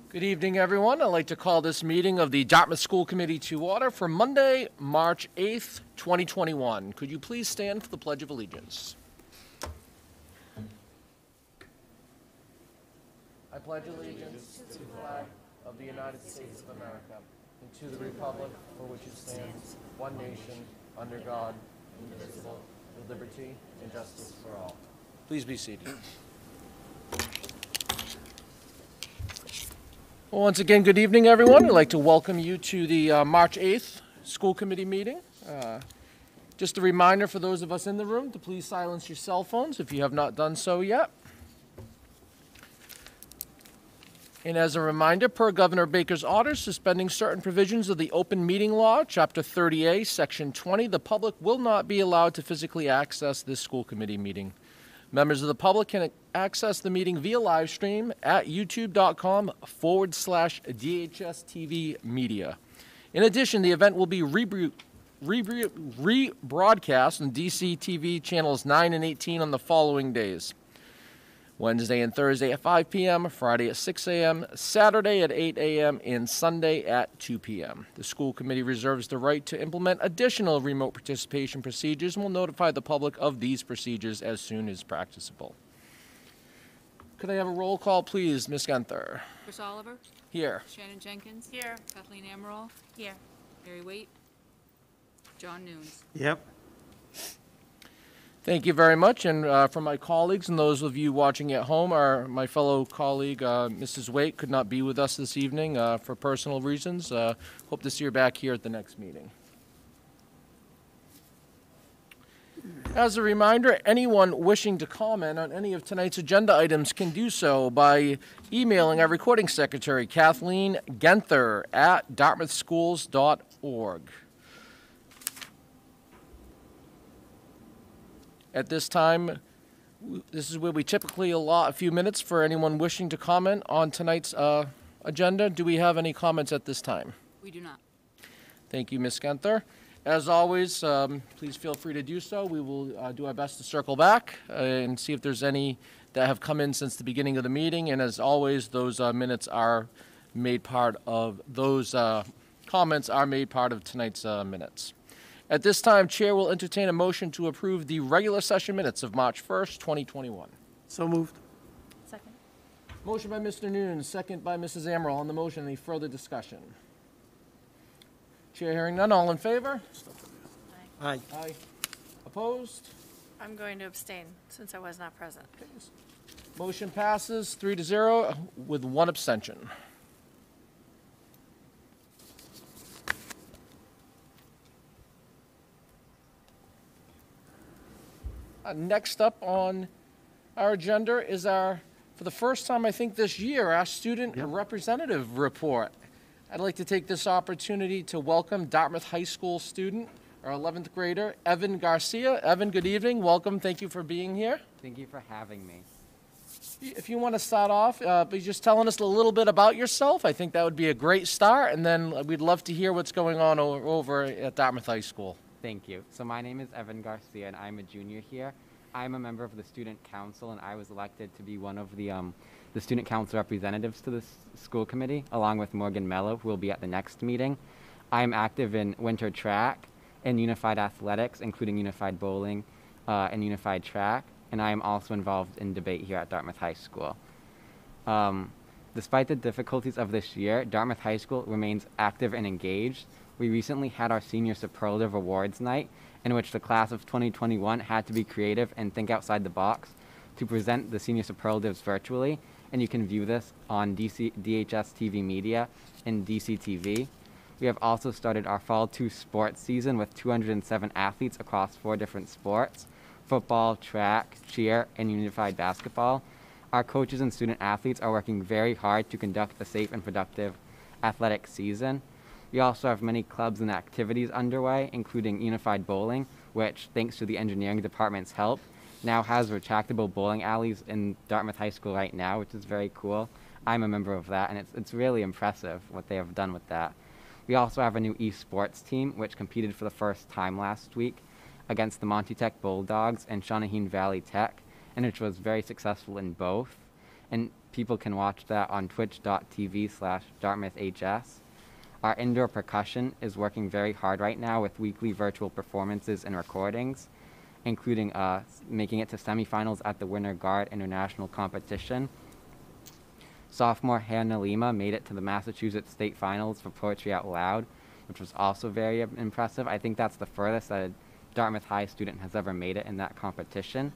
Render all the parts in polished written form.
Good evening, everyone. I'd like to call this meeting of the Dartmouth School Committee to order for Monday, March 8th, 2021. Could you please stand for the Pledge of Allegiance? I pledge allegiance to the flag of the United States of America and to the republic for which it stands, one nation, under God, indivisible, with liberty and justice for all. Please be seated. Well, once again, good evening, everyone. I'd like to welcome you to the March 8th School Committee meeting. Just a reminder for those of us in the room to please silence your cell phones if you have not done so yet. And as a reminder, per Governor Baker's orders suspending certain provisions of the Open Meeting Law, Chapter 30A, Section 20, the public will not be allowed to physically access this school committee meeting. Members of the public can access the meeting via live stream at youtube.com/DHSTV Media. In addition, the event will be rebroadcast on DCTV channels 9 and 18 on the following days: Wednesday and Thursday at 5 p.m., Friday at 6 a.m., Saturday at 8 a.m., and Sunday at 2 p.m. The school committee reserves the right to implement additional remote participation procedures and will notify the public of these procedures as soon as practicable. Could I have a roll call, please, Ms. Genther? Chris Oliver? Here. Shannon Jenkins? Here. Kathleen Amaral? Here. Mary Waite? John Nunes? Yep. Thank you very much. And for my colleagues and those of you watching at home, my fellow colleague, Mrs. Waite, could not be with us this evening for personal reasons. Hope to see her back here at the next meeting. As a reminder, anyone wishing to comment on any of tonight's agenda items can do so by emailing our recording secretary, kathleengenthner at dartmouthschools.org. At this time, this is where we typically allot a few minutes for anyone wishing to comment on tonight's agenda. Do we have any comments at this time? We do not. Thank you, Ms. Genther. As always, please feel free to do so. We will do our best to circle back and see if there's any that have come in since the beginning of the meeting. And as always, those minutes are made part of, those comments are made part of tonight's minutes. At this time, Chair will entertain a motion to approve the regular session minutes of March 1st, 2021. So moved. Second. Motion by Mr. Nunes, second by Mrs. Amaral. On the motion, any further discussion? Chair hearing none. All in favor? Aye. Aye. Opposed? I'm going to abstain since I was not present. Motion passes 3-0 with one abstention. Next up on our agenda is for the first time I think this year, our student representative report. I'd like to take this opportunity to welcome Dartmouth High School student, our 11th grader, Evan Garcia. Evan, good evening. Welcome. Thank you for being here. Thank you for having me. If you want to start off by just telling us a little bit about yourself, I think that would be a great start, and then we'd love to hear what's going on over at Dartmouth High School. Thank you. So my name is Evan Garcia, and I'm a junior here. I'm a member of the Student Council, and I was elected to be one of the Student Council representatives to the school committee, along with Morgan Mello, who will be at the next meeting. I'm active in winter track and unified athletics, including unified bowling and unified track, and I am also involved in debate here at Dartmouth High School. Despite the difficulties of this year, Dartmouth High School remains active and engaged. We recently had our Senior Superlative Awards Night, in which the class of 2021 had to be creative and think outside the box to present the Senior Superlatives virtually, and you can view this on DHS TV Media and DCTV. We have also started our Fall 2 sports season with 207 athletes across 4 different sports: football, track, cheer, and unified basketball. Our coaches and student athletes are working very hard to conduct a safe and productive athletic season. We also have many clubs and activities underway, including unified bowling, which, thanks to the engineering department's help, now has retractable bowling alleys in Dartmouth High School right now, which is very cool. I'm a member of that, and it's really impressive what they have done with that. We also have a new esports team, which competed for the first time last week against the Monty Tech Bulldogs and Shawneeheen Valley Tech, and which was very successful in both. And people can watch that on twitch.tv/DartmouthHS. Our indoor percussion is working very hard right now with weekly virtual performances and recordings, including making it to semifinals at the Winter Guard International Competition. Sophomore Hannah Lima made it to the Massachusetts State Finals for Poetry Out Loud, which was also very impressive. I think that's the furthest that a Dartmouth High student has ever made it in that competition.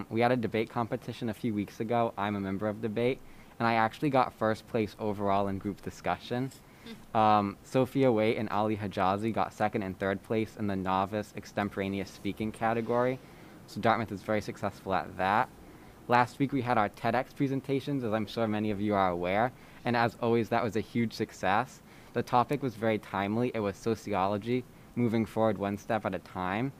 We had a debate competition a few weeks ago. I'm a member of debate, and I actually got first place overall in group discussion. Sophia Waite and Ali Hajazi got second and third place in the novice extemporaneous speaking category. So Dartmouth is very successful at that. Last week we had our TEDx presentations, as I'm sure many of you are aware. And as always, that was a huge success. The topic was very timely. It was sociology, moving forward one step at a time.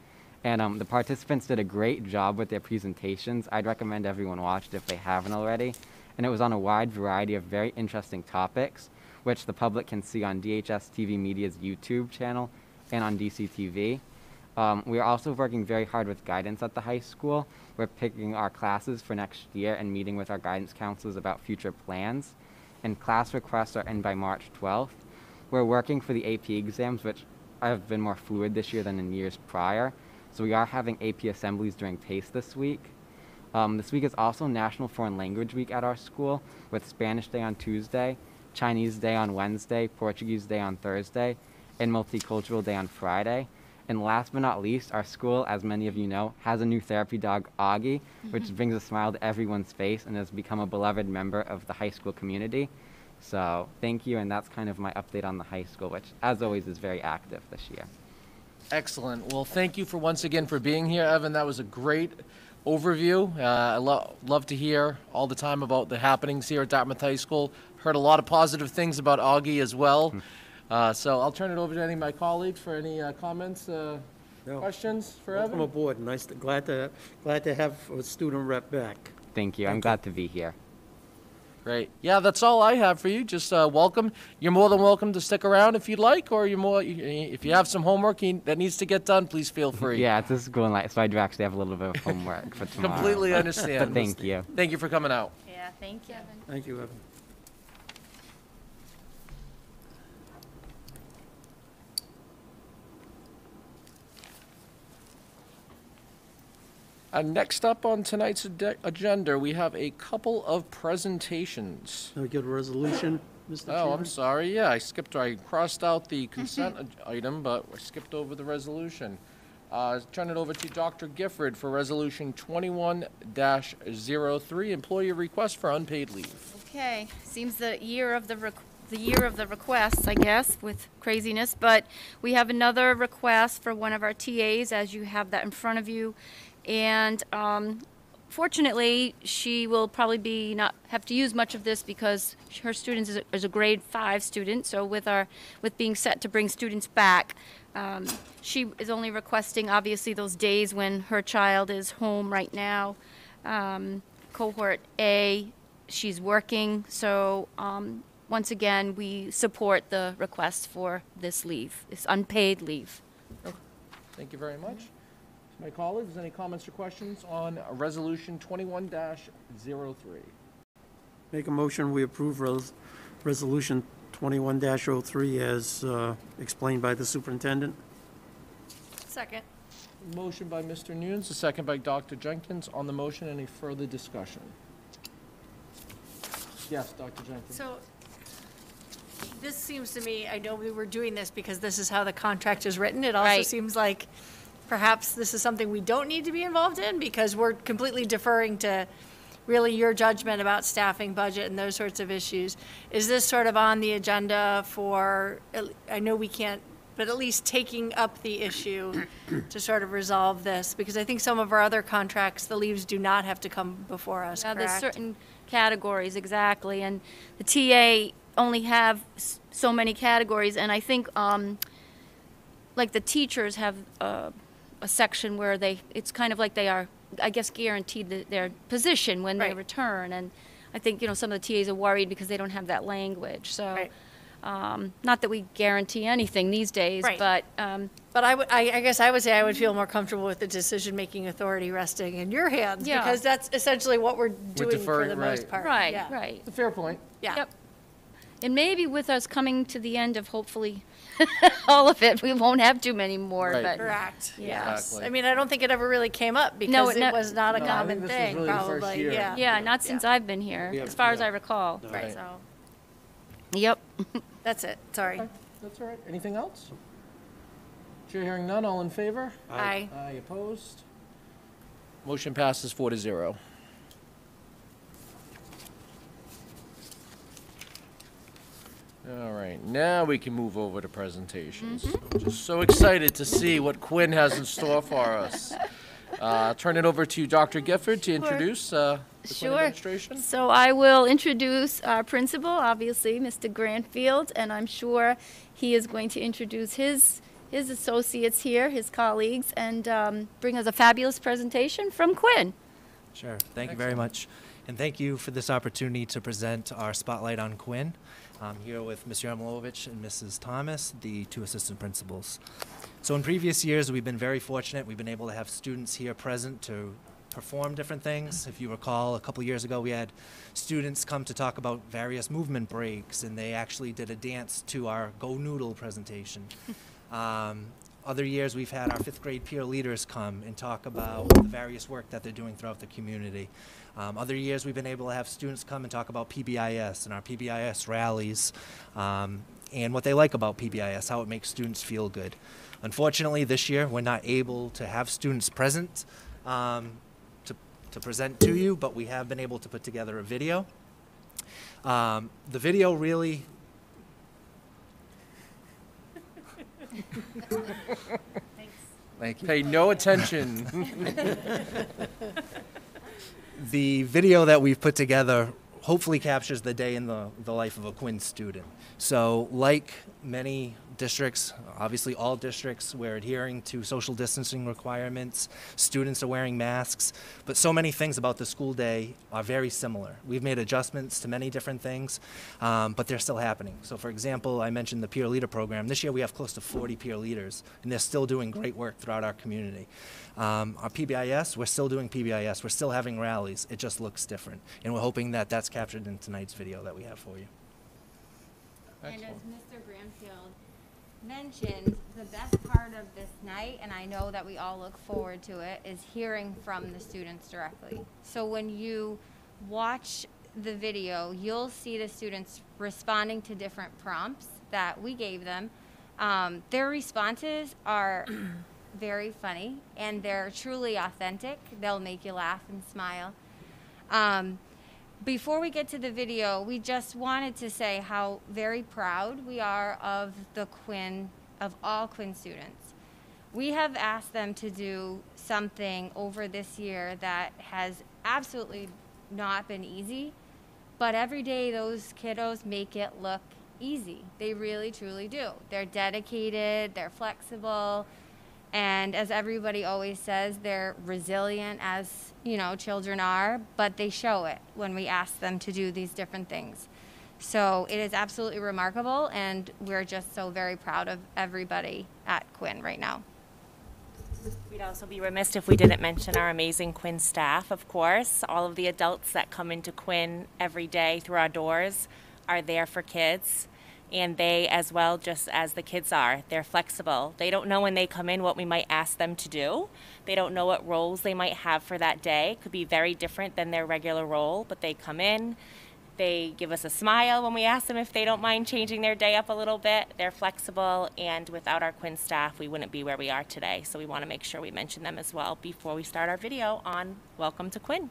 And the participants did a great job with their presentations. I'd recommend everyone watch it if they haven't already. And it was on a wide variety of very interesting topics, which the public can see on DHS TV Media's YouTube channel and on DCTV. We are also working very hard with guidance at the high school. We're picking our classes for next year and meeting with our guidance counselors about future plans. And class requests are in by March 12th. We're working for the AP exams, which have been more fluid this year than in years prior. So we are having AP assemblies during PACE this week. This week is also National Foreign Language Week at our school, with Spanish Day on Tuesday, Chinese Day on Wednesday, Portuguese Day on Thursday, and Multicultural Day on Friday. And last but not least, our school, as many of you know, has a new therapy dog, Augie, which brings a smile to everyone's face and has become a beloved member of the high school community. So thank you, and that's kind of my update on the high school, which, as always, is very active this year. Excellent. Well, thank you for once again for being here, Evan. That was a great overview. I love to hear all the time about the happenings here at Dartmouth High School. Heard a lot of positive things about Augie as well. So I'll turn it over to any of my colleagues for any comments, questions for Welcome Evan. aboard. Glad to have a student rep back. Thank you. I'm glad to be here. Great. Yeah, that's all I have for you. Just welcome. You're more than welcome to stick around if you'd like, or if you have some homework that needs to get done, please feel free. Yeah, it's a school night, so I do actually have a little bit of homework for tomorrow. Completely understand. But thank you. Thank you for coming out. Yeah, thank you. Thank you, Evan. Next up on tonight's agenda, we have a couple of presentations. Can we get a resolution, Mr. Chairman? Oh, I'm sorry. Yeah, I crossed out the consent item, but I skipped over the resolution. Turn it over to Dr. Gifford for Resolution 21-03, Employee Request for Unpaid Leave. Okay, seems the year of the requests, I guess, with craziness, but we have another request for one of our TAs, as you have that in front of you. And fortunately, she will probably not have to use much of this because her student is a grade 5 student. So with being set to bring students back, she is only requesting obviously those days when her child is home right now. Cohort A, she's working. So once again, we support the request for this leave, this unpaid leave. Thank you very much. My colleagues, any comments or questions on Resolution 21-03? Make a motion, we approve Resolution 21-03 as explained by the superintendent. Second. Motion by Mr. Nunes, a second by Dr. Jenkins. On the motion, any further discussion? Yes, Dr. Jenkins. So this seems to me, I know we were doing this because this is how the contract is written. It also Right. seems like perhaps this is something we don't need to be involved in because we're completely deferring to really your judgment about staffing, budget, and those sorts of issues. Is this sort of on the agenda for, I know we can't, but at least taking up the issue to sort of resolve this? Because I think some of our other contracts, the leaves do not have to come before us, Now, correct? there's certain categories, exactly, and the TA only have so many categories, and I think, like the teachers have a section where it's kind of like they are, I guess, guaranteed their position when they Right. return, and I think, some of the TAs are worried because they don't have that language, so. Right. Not that we guarantee anything these days, Right. but, But I guess I would say I would feel more comfortable with the decision-making authority resting in your hands, Yeah. because that's essentially what we're doing for deferring, the most right. part. right, Yeah. right. It's a fair point. Yeah. Yep. And maybe with us coming to the end of hopefully all of it, we won't have too many more, Right. but. Correct, Yeah. yes. Exactly. I mean, I don't think it ever really came up No, because it it ne- was not a No, I think common this was thing, really the first probably, year. yeah. Yeah, not since I've been here, Yeah, as far as yeah. I recall. Right. So, Yep. that's it, sorry. Okay, that's all right. Anything else? Chair hearing none, all in favor? Aye. Aye, opposed? Motion passes 4-0. All right, now we can move over to presentations. I'm just so excited to see what Quinn has in store for us. Turn it over to Dr. Gifford to introduce the Quinn Sure. administration. So I will introduce our principal, obviously, Mr. Granfield, and I'm sure he is going to introduce his associates here, his colleagues, and bring us a fabulous presentation from Quinn. Sure. Thank you very much. And thank you for this opportunity to present our spotlight on Quinn. I'm here with Ms. Yarmolowicz and Mrs. Thomas, the two assistant principals. So in previous years, we've been very fortunate. We've been able to have students here present to perform different things. If you recall, a couple years ago, we had students come to talk about various movement breaks, and they actually did a dance to our Go Noodle presentation. Other years, we've had our 5th grade peer leaders come and talk about the various work that they're doing throughout the community. Other years, we've been able to have students come and talk about PBIS and our PBIS rallies and what they like about PBIS, how it makes students feel good. Unfortunately, this year, we're not able to have students present to present to you, but we have been able to put together a video. The video really... Pay no attention. The video that we've put together hopefully captures the day in the life of a Quinn student. So like many districts, obviously all districts, we're adhering to social distancing requirements, students are wearing masks, but so many things about the school day are very similar. We've made adjustments to many different things, but they're still happening. So for example, I mentioned the peer leader program. This year we have close to 40 peer leaders, and they're still doing great work throughout our community. Our PBIS, we're still doing PBIS. We're still having rallies. It just looks different, and we're hoping that that's captured in tonight's video that we have for you. And as Mr. Granfield mentioned, the best part of this night, and I know that we all look forward to it, is hearing from the students directly. So when you watch the video, you'll see the students responding to different prompts that we gave them. Their responses are very funny, and they're truly authentic. They'll make you laugh and smile. Before we get to the video, we just wanted to say how very proud we are of all Quinn students. We have asked them to do something over this year that has absolutely not been easy, but every day those kiddos make it look easy. They really, truly do. They're dedicated, they're flexible, and as everybody always says, they're resilient, as children are, but they show it when we ask them to do these different things. So it is absolutely remarkable, and we're just so very proud of everybody at Quinn right now. We'd also be remiss if we didn't mention our amazing Quinn staff, of course. All of the adults that come into Quinn every day through our doors are there for kids. And they, as well, just as the kids are, they're flexible. They don't know when they come in what we might ask them to do. They don't know what roles they might have for that day. Could be very different than their regular role, but they come in. They give us a smile when we ask them if they don't mind changing their day up a little bit. They're flexible, and without our Quinn staff, we wouldn't be where we are today. So we want to make sure we mention them as well before we start our video on Welcome to Quinn.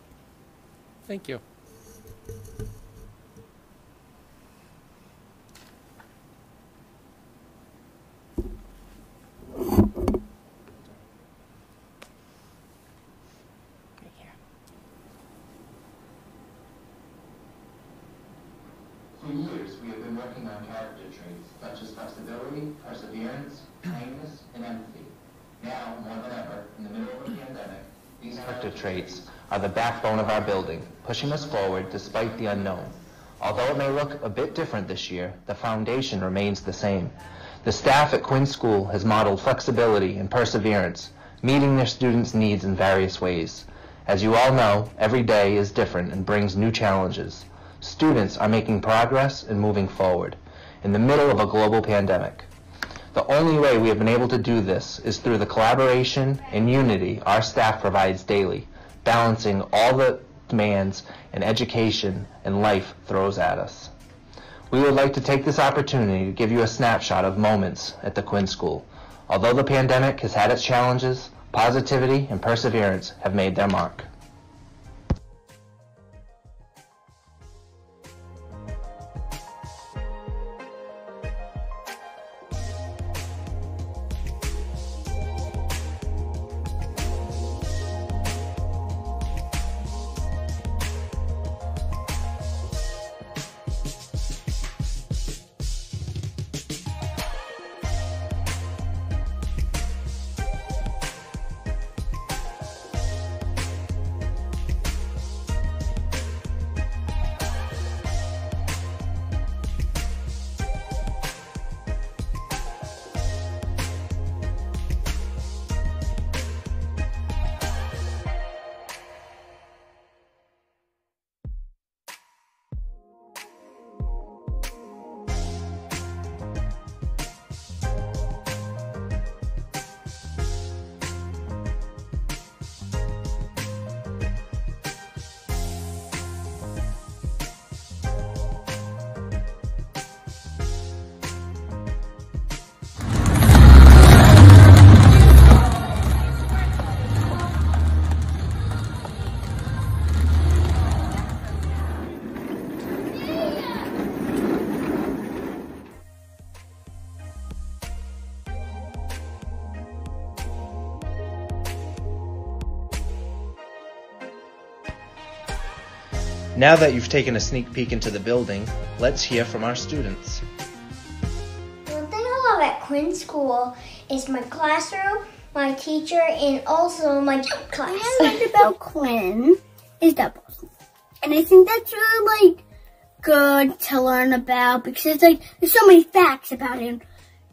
Thank you. Right here. For years, we have been working on character traits such as flexibility, perseverance, kindness, and empathy. Now, more than ever, in the middle of a pandemic, these character traits are the backbone of our building, pushing us forward despite the unknown. Although it may look a bit different this year, the foundation remains the same. The staff at Quinn School has modeled flexibility and perseverance, meeting their students' needs in various ways. As you all know, every day is different and brings new challenges. Students are making progress and moving forward in the middle of a global pandemic. The only way we have been able to do this is through the collaboration and unity our staff provides daily, balancing all the demands and education and life throws at us. We would like to take this opportunity to give you a snapshot of moments at the Quinn School. Although the pandemic has had its challenges, positivity and perseverance have made their mark. Now that you've taken a sneak peek into the building, let's hear from our students. One thing I love at Quinn School is my classroom, my teacher, and also my gym class. What I like about Quinn is doubles. And I think that's really, like, good to learn about because, like, there's so many facts about him.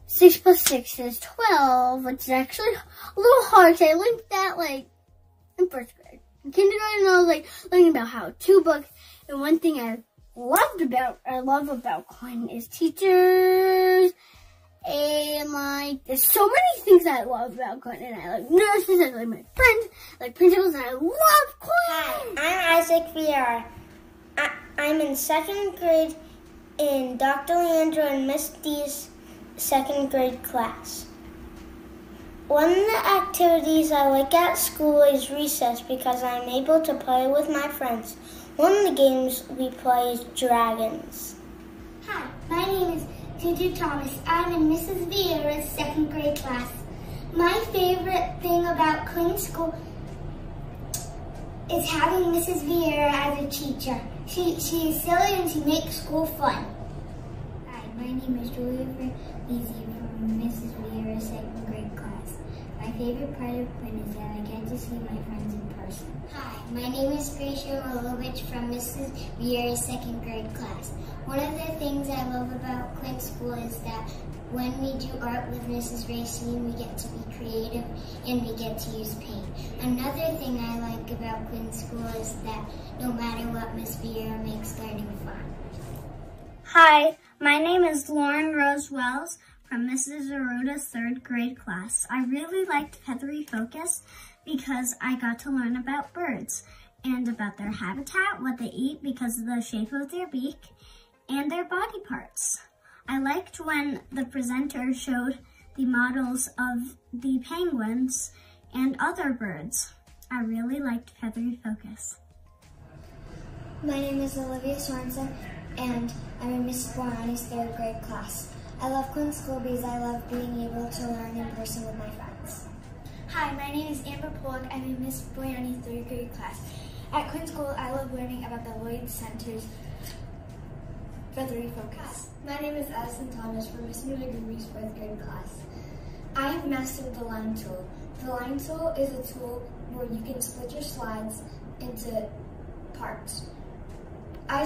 6 plus 6 is 12, which is actually a little hard. So I learned that, like, in first grade. In kindergarten, I was, like, learning about how to book. And one thing I love about Quinn is teachers. And, like, there's so many things I love about Quinn. And I like nurses, I like my friends, I like principals, and I love Quinn. Hi, I'm Isaac Vieira. I'm in 2nd grade in Dr. Leandro and Miss D's 2nd grade class. One of the activities I like at school is recess because I'm able to play with my friends. One of the games we play is Dragons. Hi, my name is Ginger Thomas. I'm in Mrs. Vieira's 2nd grade class. My favorite thing about Quinn School is having Mrs. Vieira as a teacher. She is silly and she makes school fun. Hi, my name is Julia Lizzie from Mrs. Vieira's 2nd grade class. My favorite part of Quinn is that I get to see my friends in person. Hi, my name is Gracia Rolovich from Mrs. Vieira's 2nd grade class. One of the things I love about Quinn School is that when we do art with Mrs. Racine, we get to be creative and we get to use paint. Another thing I like about Quinn School is that no matter what, Miss Vieira makes learning fun. Hi, my name is Lauren Rose Wells from Mrs. Aruda's 3rd grade class. I really liked Feathery Focus because I got to learn about birds and about their habitat, what they eat because of the shape of their beak, and their body parts. I liked when the presenter showed the models of the penguins and other birds. I really liked Feathery Focus. My name is Olivia Sorensen, and I'm in Miss Boyani's 3rd grade class. I love Quinn School because I love being able to learn in person with my friends. Hi, my name is Amber Pollock. I'm in Miss Boyani's 3rd grade class. At Quinn School, I love learning about the Lloyd Center's Feathery Focus. My name is Addison Thomas from Miss Newdigree's 4th grade class. I have mastered the line tool. The line tool is a tool where you can split your slides into parts. I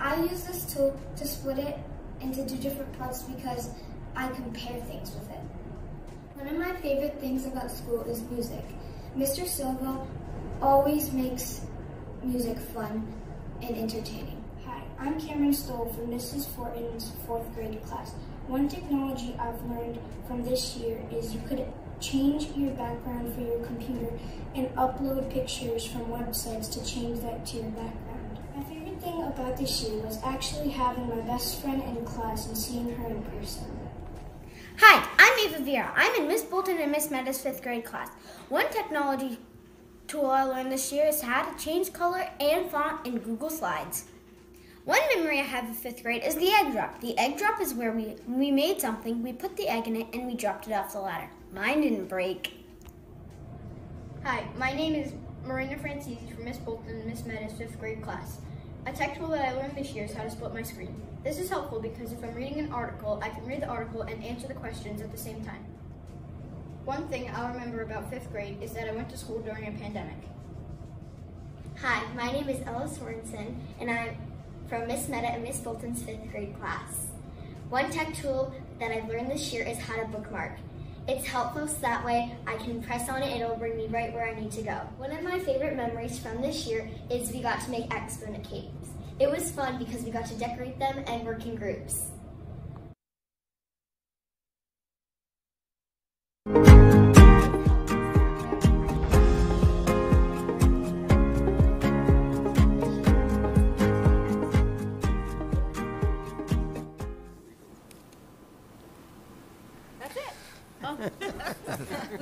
I use this tool to split it into 2 different parts because I compare things with it. One of my favorite things about school is music. Mr. Silva always makes music fun and entertaining. Hi, I'm Cameron Stoll from Mrs. Fortin's 4th grade class. One technology I've learned from this year is you could change your background for your computer and upload pictures from websites to change that to your background. My favorite thing about this year was actually having my best friend in class and seeing her in person. Hi, I'm Ava Vera. I'm in Miss Bolton and Miss Metta's 5th grade class. One technology tool I learned this year is how to change color and font in Google Slides. One memory I have of 5th grade is the egg drop. The egg drop is where we made something, we put the egg in it, and we dropped it off the ladder. Mine didn't break. Hi, my name is Marina Francisi from Miss Bolton and Miss Metta's 5th grade class. A tech tool that I learned this year is how to split my screen. This is helpful because if I'm reading an article, I can read the article and answer the questions at the same time. One thing I'll remember about 5th grade is that I went to school during a pandemic. Hi, my name is Ella Sorensen, and I'm from Miss Metta and Miss Bolton's 5th grade class. One tech tool that I've learned this year is how to bookmark. It's helpful so that way I can press on it and it'll bring me right where I need to go. One of my favorite memories from this year is we got to make exponent cakes. It was fun because we got to decorate them and work in groups.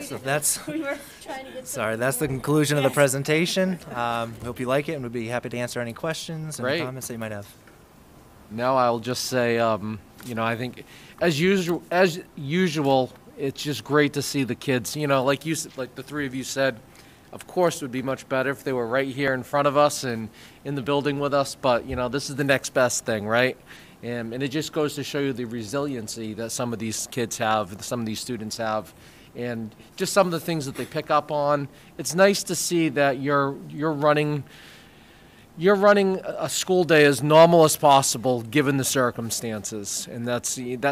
So that's, We were trying to get sorry, that's the conclusion of the presentation. Hope you like it, and we'd be happy to answer any questions and Great. comments that you might have. Now I'll just say, you know, I think as usual, it's just great to see the kids. You know, like like the 3 of you said, of course it would be much better if they were right here in front of us and in the building with us. But you know, this is the next best thing, right? And it just goes to show you the resiliency that some of these kids have, some of these students have, and just some of the things that they pick up on. It's nice to see that you're running a school day as normal as possible given the circumstances, and that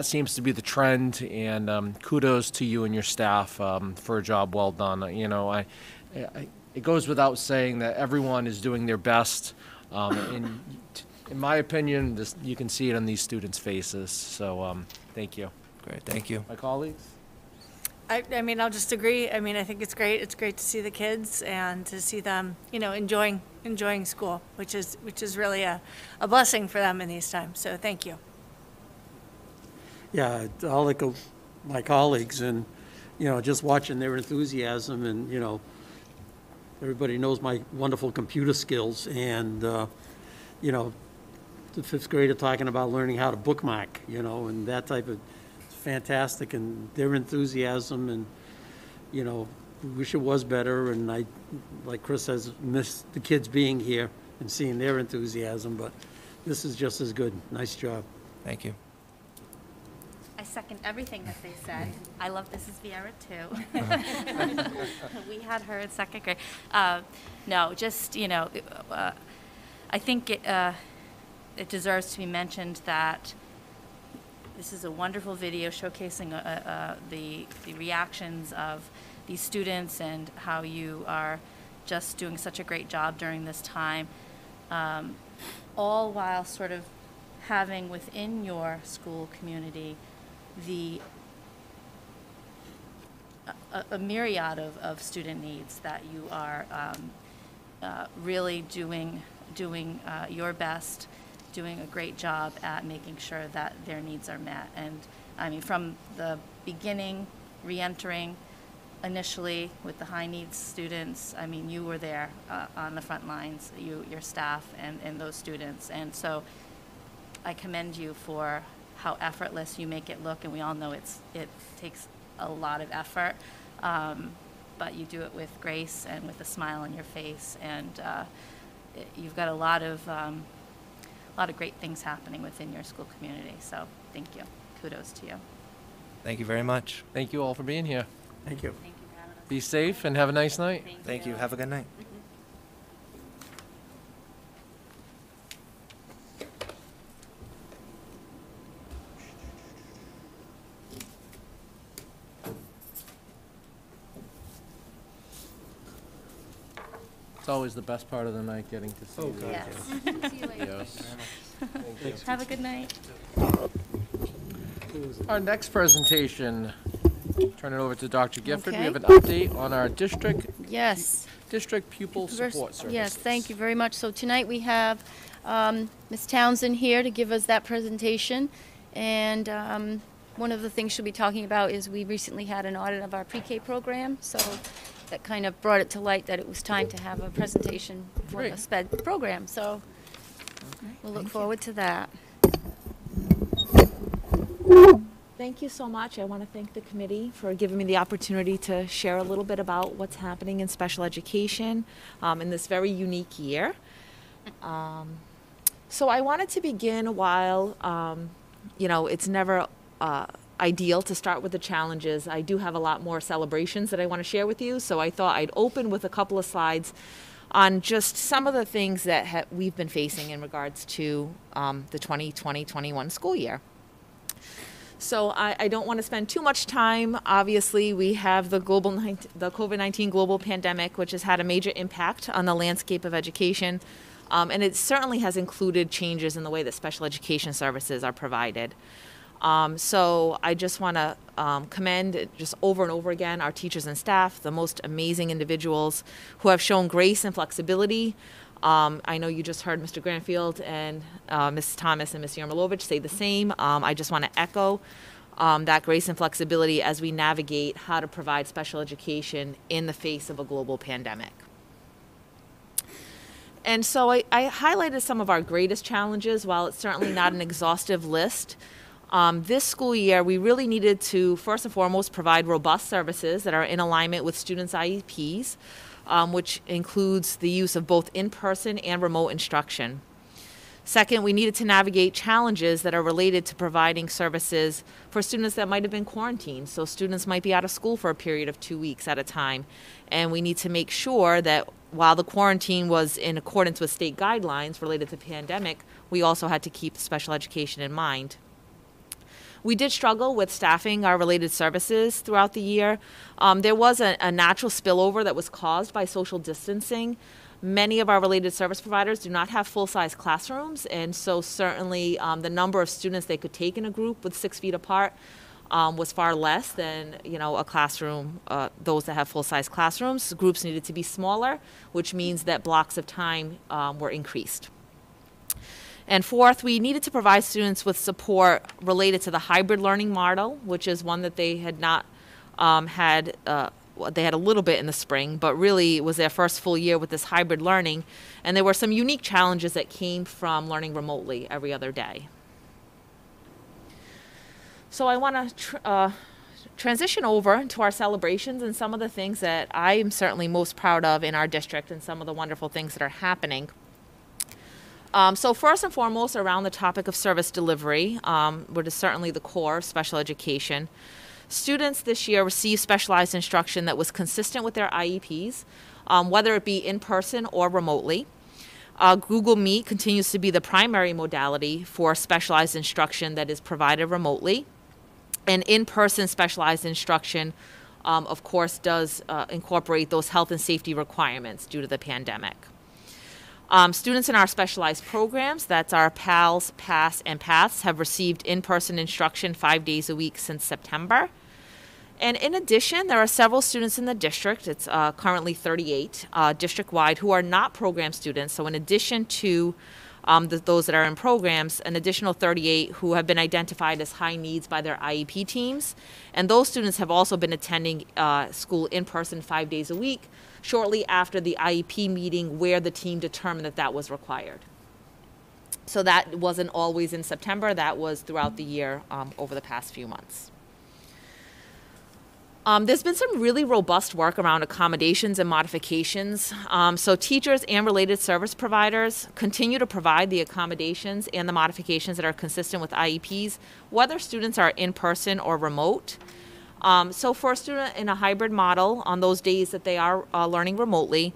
seems to be the trend. And kudos to you and your staff for a job well done. You know, it goes without saying that everyone is doing their best, and in my opinion, you can see it on these students' faces. So thank you. Great, thank you. My colleagues? I mean, I'll just agree. I mean, I think it's great. It's great to see the kids and to see them, you know, enjoying school, which is really a blessing for them in these times. So thank you. Yeah, I'll echo my colleagues, and, you know, just watching their enthusiasm, and, you know, everybody knows my wonderful computer skills, and, you know, the 5th grader talking about learning how to bookmark, you know, and that type of, it's fantastic, and their enthusiasm, and, you know, wish it was better, and I, like Chris says, miss the kids being here and seeing their enthusiasm, but this is just as good. Nice job. Thank you. I second everything that they said. I love Mrs. Vieira too. We had her in 2nd grade. No, just, you know, I think it deserves to be mentioned that this is a wonderful video showcasing the reactions of these students and how you are just doing such a great job during this time, all while sort of having within your school community a myriad of student needs that you are really doing your best, doing a great job at making sure that their needs are met. And I mean, from the beginning, re-entering initially with the high needs students, I mean, you were there on the front lines, your staff and those students. And so I commend you for how effortless you make it look, and we all know it takes a lot of effort, but you do it with grace and with a smile on your face, and you've got a lot of great things happening within your school community. So thank you. Kudos to you. Thank you very much. Thank you all for being here. Thank you. Thank you for having us. Be safe and have a nice night. Thank you. Have a good night. It's always the best part of the night, getting to see you. Yes. See you later. Yes. Have a good night. Our next presentation, turn it over to Dr. Gifford. We Okay. have an update on our district pupil support services. Yes, thank you very much. So tonight we have Ms. Townsend here to give us that presentation. And one of the things she'll be talking about is we recently had an audit of our pre-K program. So that kind of brought it to light that it was time to have a presentation for the Great. SPED program. So we'll look forward to that. Thank you so much. I want to thank the committee for giving me the opportunity to share a little bit about what's happening in special education in this very unique year. So I wanted to begin while, you know, it's never ideal to start with the challenges. I do have a lot more celebrations that I want to share with you, so I thought I'd open with a couple of slides on just some of the things that we've been facing in regards to the 2020-21 school year. So I don't want to spend too much time. Obviously, we have the COVID-19 global pandemic, which has had a major impact on the landscape of education, and it certainly has included changes in the way that special education services are provided. So I just want to commend just over and over again our teachers and staff, the most amazing individuals who have shown grace and flexibility. I know you just heard Mr. Granfield and Ms. Thomas and Ms. Yarmolowicz say the same. I just want to echo that grace and flexibility as we navigate how to provide special education in the face of a global pandemic. And so I highlighted some of our greatest challenges. While it's certainly not an exhaustive list, this school year we really needed to first and foremost provide robust services that are in alignment with students' IEPs, which includes the use of both in-person and remote instruction. Second, we needed to navigate challenges that are related to providing services for students that might have been quarantined. So students might be out of school for a period of 2 weeks at a time. And we need to make sure that while the quarantine was in accordance with state guidelines related to the pandemic, we also had to keep special education in mind. We did struggle with staffing our related services throughout the year. There was a natural spillover that was caused by social distancing. Many of our related service providers do not have full-size classrooms, and so certainly the number of students they could take in a group with 6 feet apart was far less than, you know, a classroom, those that have full-size classrooms. Groups needed to be smaller, which means that blocks of time were increased. And fourth, we needed to provide students with support related to the hybrid learning model, which is one that they had not had, they had a little bit in the spring, but really it was their first full year with this hybrid learning. And there were some unique challenges that came from learning remotely every other day. So I want to transition over to our celebrations and some of the things that I am certainly most proud of in our district and some of the wonderful things that are happening. So first and foremost, around the topic of service delivery, which is certainly the core of special education, students this year received specialized instruction that was consistent with their IEPs, whether it be in person or remotely. Google Meet continues to be the primary modality for specialized instruction that is provided remotely. And in-person specialized instruction, of course, does incorporate those health and safety requirements due to the pandemic. Students in our specialized programs, that's our PALS, PASS, and PATHs, have received in-person instruction 5 days a week since September. And in addition, there are several students in the district, it's currently 38 district-wide, who are not program students. So in addition to those that are in programs, an additional 38 who have been identified as high needs by their IEP teams. And those students have also been attending school in person 5 days a week, shortly after the IEP meeting where the team determined that that was required. So that wasn't always in September, that was throughout the year over the past few months. There's been some really robust work around accommodations and modifications. So teachers and related service providers continue to provide the accommodations and the modifications that are consistent with IEPs, whether students are in person or remote. So for a student in a hybrid model, on those days that they are learning remotely,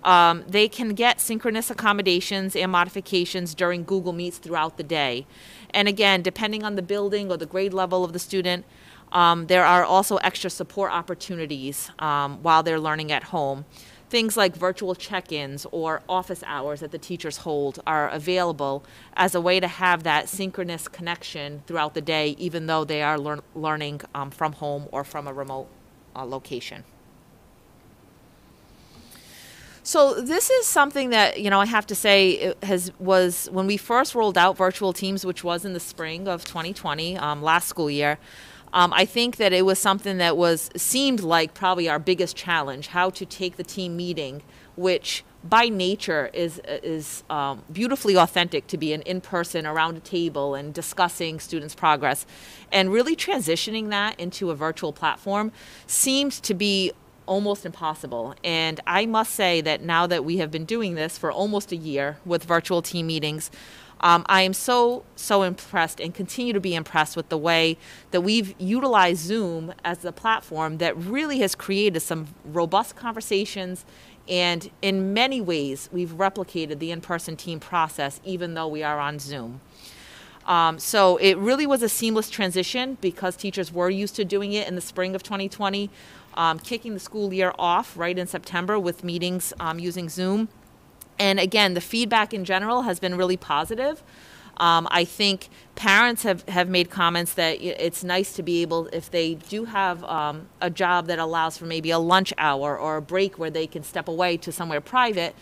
they can get synchronous accommodations and modifications during Google Meets throughout the day. And again, depending on the building or the grade level of the student, there are also extra support opportunities while they're learning at home. things like virtual check-ins or office hours that the teachers hold are available as a way to have that synchronous connection throughout the day, even though they are learning from home or from a remote location. So this is something that, I have to say was when we first rolled out virtual teams, which was in the spring of 2020, last school year. I think that it was something that seemed like probably our biggest challenge, how to take the team meeting, which by nature is beautifully authentic to be an in-person around a table and discussing students' progress, and really transitioning that into a virtual platform seemed to be almost impossible. And I must say that now that we have been doing this for almost a year with virtual team meetings, I am so impressed and continue to be impressed with the way that we've utilized Zoom as a platform that really has created some robust conversations, and in many ways we've replicated the in-person team process even though we are on Zoom. So it really was a seamless transition because teachers were used to doing it in the spring of 2020, kicking the school year off right in September with meetings using Zoom. And again, the feedback in general has been really positive. I think parents have made comments that it's nice to be able, if they do have a job that allows for maybe a lunch hour or a break where they can step away to somewhere private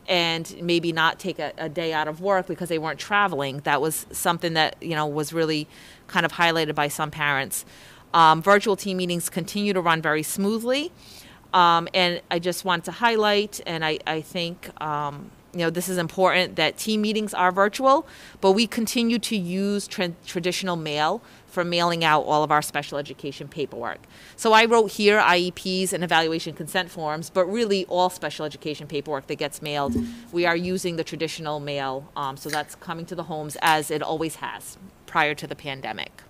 and maybe not take a day out of work because they weren't traveling. That was something that, was really kind of highlighted by some parents. Virtual team meetings continue to run very smoothly. And I just want to highlight, and I think, this is important, that team meetings are virtual, but we continue to use traditional mail for mailing out all of our special education paperwork. So I wrote here IEPs and evaluation consent forms, but really all special education paperwork that gets mailed, we are using the traditional mail. So that's coming to the homes as it always has prior to the pandemic.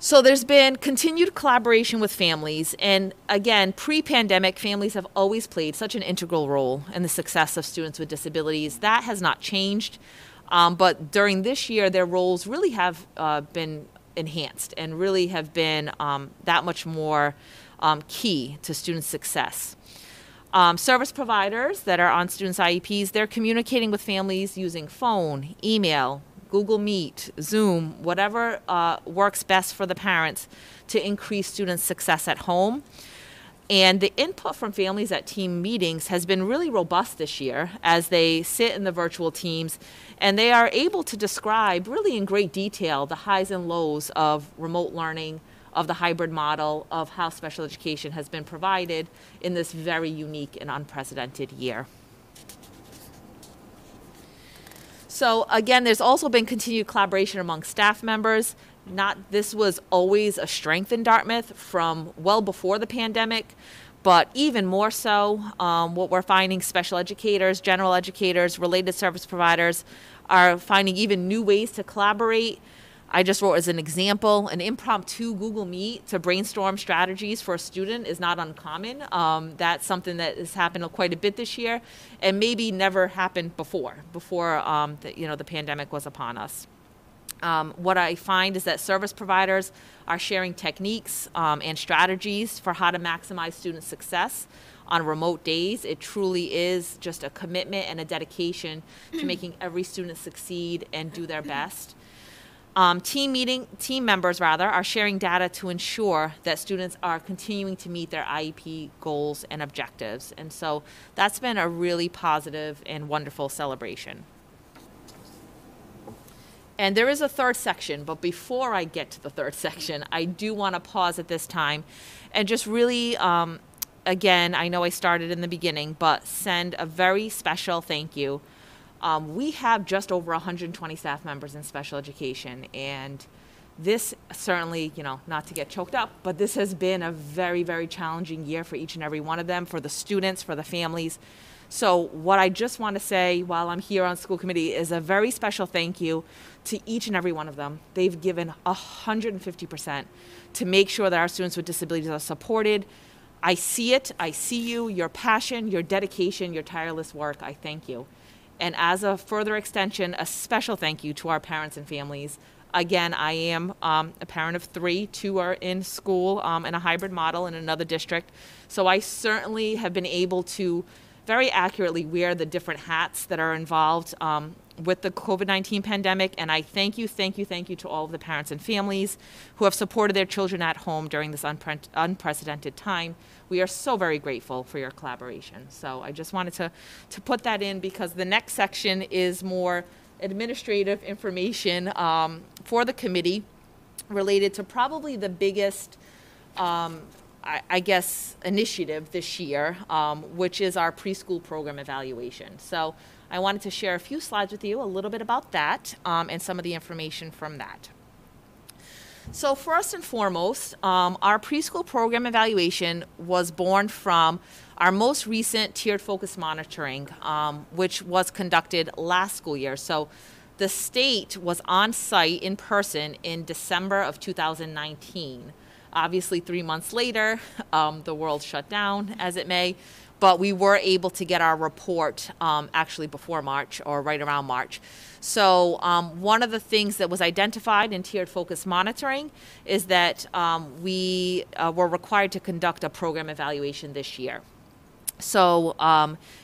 So there's been continued collaboration with families, and again, pre-pandemic, families have always played such an integral role in the success of students with disabilities. That has not changed, but during this year, their roles really have been enhanced and really have been that much more key to student success. Service providers that are on students' IEPs, they're communicating with families using phone, email, Google Meet, Zoom, whatever works best for the parents to increase students' success at home. And the input from families at team meetings has been really robust this year as they sit in the virtual teams, and they are able to describe really in great detail the highs and lows of remote learning, of the hybrid model, of how special education has been provided in this very unique and unprecedented year. So again, there's also been continued collaboration among staff members. This was always a strength in Dartmouth from well before the pandemic, but even more so, what we're finding, special educators, general educators, related service providers are finding even new ways to collaborate. I just wrote as an example, an impromptu Google Meet to brainstorm strategies for a student is not uncommon. That's something that has happened quite a bit this year and maybe never happened before the pandemic was upon us. What I find is that service providers are sharing techniques and strategies for how to maximize student success on remote days. It truly is just a commitment and a dedication to making every student succeed and do their best. Team members are sharing data to ensure that students are continuing to meet their IEP goals and objectives. And so that's been a really positive and wonderful celebration. And there is a third section, but before I get to the third section, I do want to pause at this time and just really, again, I know I started in the beginning, but send a very special thank you. We have just over 120 staff members in special education, and this certainly, not to get choked up, but this has been a very, very challenging year for each and every one of them, for the students, for the families. So what I just want to say while I'm here on school committee is a very special thank you to each and every one of them. They've given 150% to make sure that our students with disabilities are supported. I see it, I see you, your passion, your dedication, your tireless work. I thank you. And as a further extension, a special thank you to our parents and families. Again, I am a parent of 3. 2 are in school in a hybrid model in another district. So I certainly have been able to very accurately wear the different hats that are involved with the COVID-19 pandemic. And I thank you to all of the parents and families who have supported their children at home during this unprecedented time. We are so very grateful for your collaboration. So I just wanted to put that in, because the next section is more administrative information for the committee related to probably the biggest, I guess, initiative this year, which is our preschool program evaluation. So I wanted to share a few slides with you, a little bit about that, and some of the information from that. So first and foremost, our preschool program evaluation was born from our most recent tiered focus monitoring, which was conducted last school year. So the state was on site in person in December of 2019. Obviously, 3 months later, the world shut down, as it may, but we were able to get our report actually before March, or right around March. So one of the things that was identified in tiered focus monitoring is that we were required to conduct a program evaluation this year. So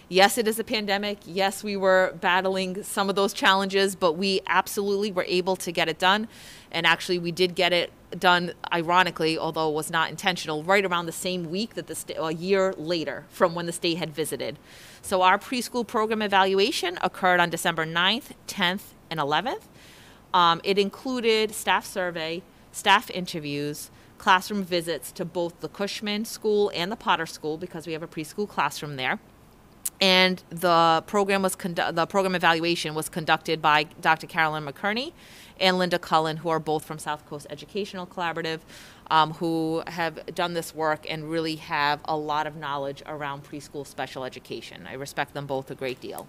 yes, it is a pandemic. Yes, we were battling some of those challenges, but we absolutely were able to get it done. And actually, we did get it done, ironically, although it was not intentional, right around the same week that a year later from when the state had visited. So our preschool program evaluation occurred on December 9th, 10th, and 11th. It included staff survey, staff interviews, classroom visits to both the Cushman School and the Potter School, because we have a preschool classroom there. And the program evaluation was conducted by Dr. Carolyn McKerney and Linda Cullen, who are both from South Coast Educational Collaborative, who have done this work and really have a lot of knowledge around preschool special education. I respect them both a great deal.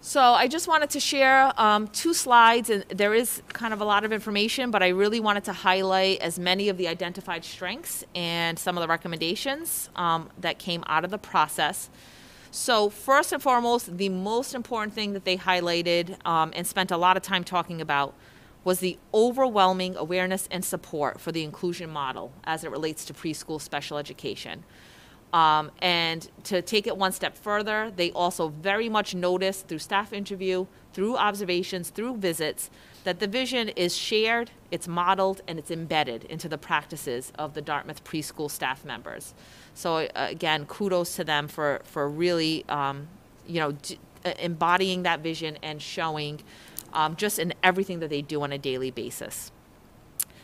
So I just wanted to share 2 slides, and there is kind of a lot of information, but I really wanted to highlight as many of the identified strengths and some of the recommendations that came out of the process. So first and foremost, the most important thing that they highlighted and spent a lot of time talking about was the overwhelming awareness and support for the inclusion model as it relates to preschool special education. And to take it one step further, they also very much noticed through staff interview, through observations, through visits, that the vision is shared, it's modeled, and it's embedded into the practices of the Dartmouth preschool staff members. So again, kudos to them for really, embodying that vision and showing just in everything that they do on a daily basis.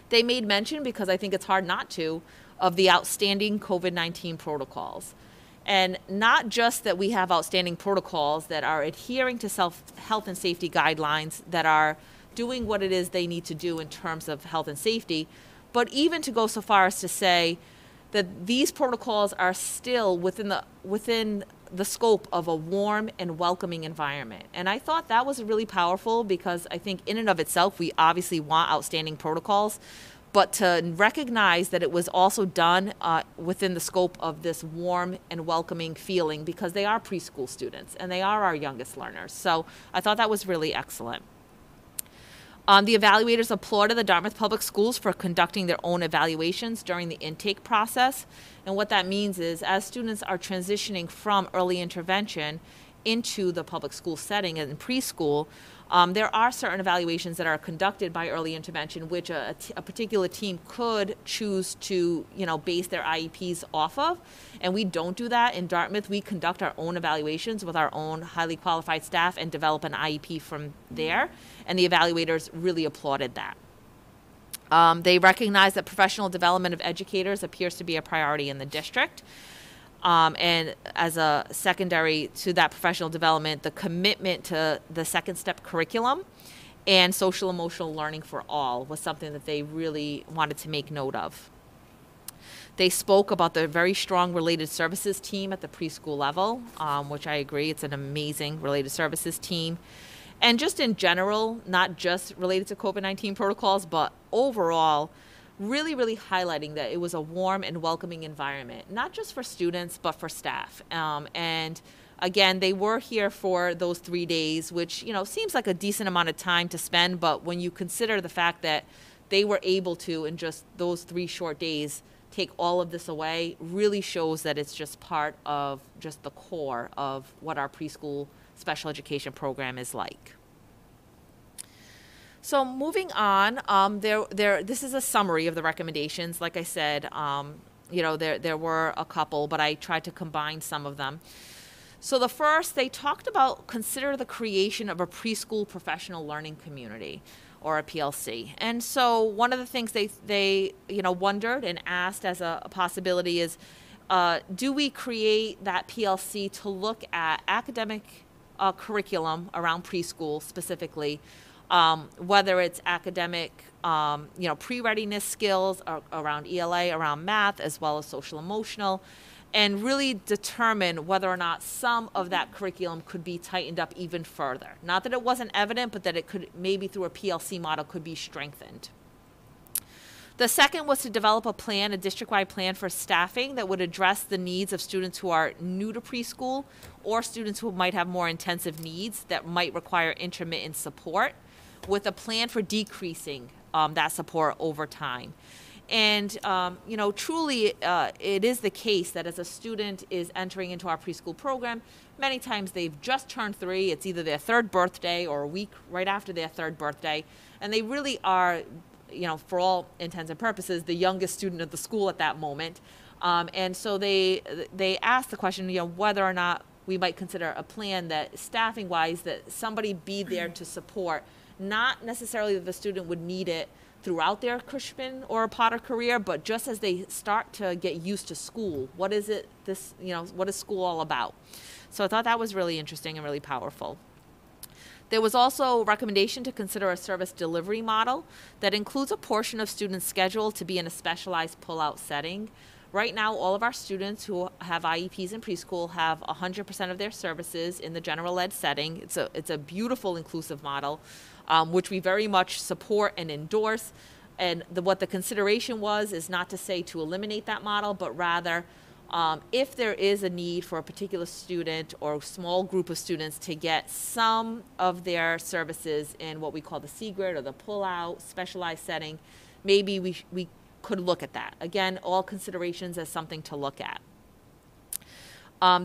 They made mention, because I think it's hard not to, of the outstanding COVID-19 protocols. And not just that we have outstanding protocols that are adhering to health and safety guidelines, that are doing what it is they need to do in terms of health and safety, but even to go so far as to say that these protocols are still within the scope of a warm and welcoming environment. And I thought that was really powerful, because I think in and of itself, we obviously want outstanding protocols, but to recognize that it was also done within the scope of this warm and welcoming feeling, because they are preschool students and they are our youngest learners. So I thought that was really excellent. The evaluators applauded the Dartmouth Public Schools for conducting their own evaluations during the intake process. And what that means is, as students are transitioning from early intervention into the public school setting and preschool, there are certain evaluations that are conducted by early intervention, which a particular team could choose to, base their IEPs off of. And we don't do that in Dartmouth. We conduct our own evaluations with our own highly qualified staff and develop an IEP from there. And the evaluators really applauded that. They recognize that professional development of educators appears to be a priority in the district. And as a secondary to that professional development, the commitment to the second step curriculum and social emotional learning for all was something that they really wanted to make note of. They spoke about the very strong related services team at the preschool level, which I agree, it's an amazing related services team. And just in general, not just related to COVID-19 protocols, but overall, really, really highlighting that it was a warm and welcoming environment, not just for students, but for staff. And Again, they were here for those 3 days, which, you know, seems like a decent amount of time to spend, but when you consider the fact that they were able to, in just those 3 short days, take all of this away, really shows that it's just part of just the core of what our preschool special education program is like. So moving on, this is a summary of the recommendations. Like I said, you know, there were a couple, but I tried to combine some of them. So the first, they talked about consider the creation of a preschool professional learning community, or a PLC. And so one of the things they you know, wondered and asked as a possibility is, do we create that PLC to look at academic curriculum around preschool specifically, whether it's academic, you know, pre-readiness skills around ELA, around math, as well as social emotional, and really determine whether or not some of that curriculum could be tightened up even further. Not that it wasn't evident, but that it could, maybe through a PLC model, could be strengthened. The second was to develop a plan, a district-wide plan for staffing that would address the needs of students who are new to preschool or students who might have more intensive needs that might require intermittent support, with a plan for decreasing that support over time. And, you know, truly, it is the case that as a student is entering into our preschool program, many times they've just turned 3. It's either their 3rd birthday or a week right after their 3rd birthday. And they really are, you know, for all intents and purposes, the youngest student of the school at that moment. And so they asked the question, you know, whether or not we might consider a plan that staffing-wise, that somebody be there to support, not necessarily that the student would need it throughout their Cushman or Potter career, but just as they start to get used to school, what is it, you know, what is school all about? So I thought that was really interesting and really powerful. There was also a recommendation to consider a service delivery model that includes a portion of students' schedule to be in a specialized pull-out setting. Right now, all of our students who have IEPs in preschool have 100% of their services in the general ed setting. It's a beautiful inclusive model, which we very much support and endorse. And what the consideration was is not to say to eliminate that model, but rather if there is a need for a particular student or small group of students to get some of their services in what we call the C-grid or the pull-out specialized setting, maybe we could look at that. Again, all considerations as something to look at.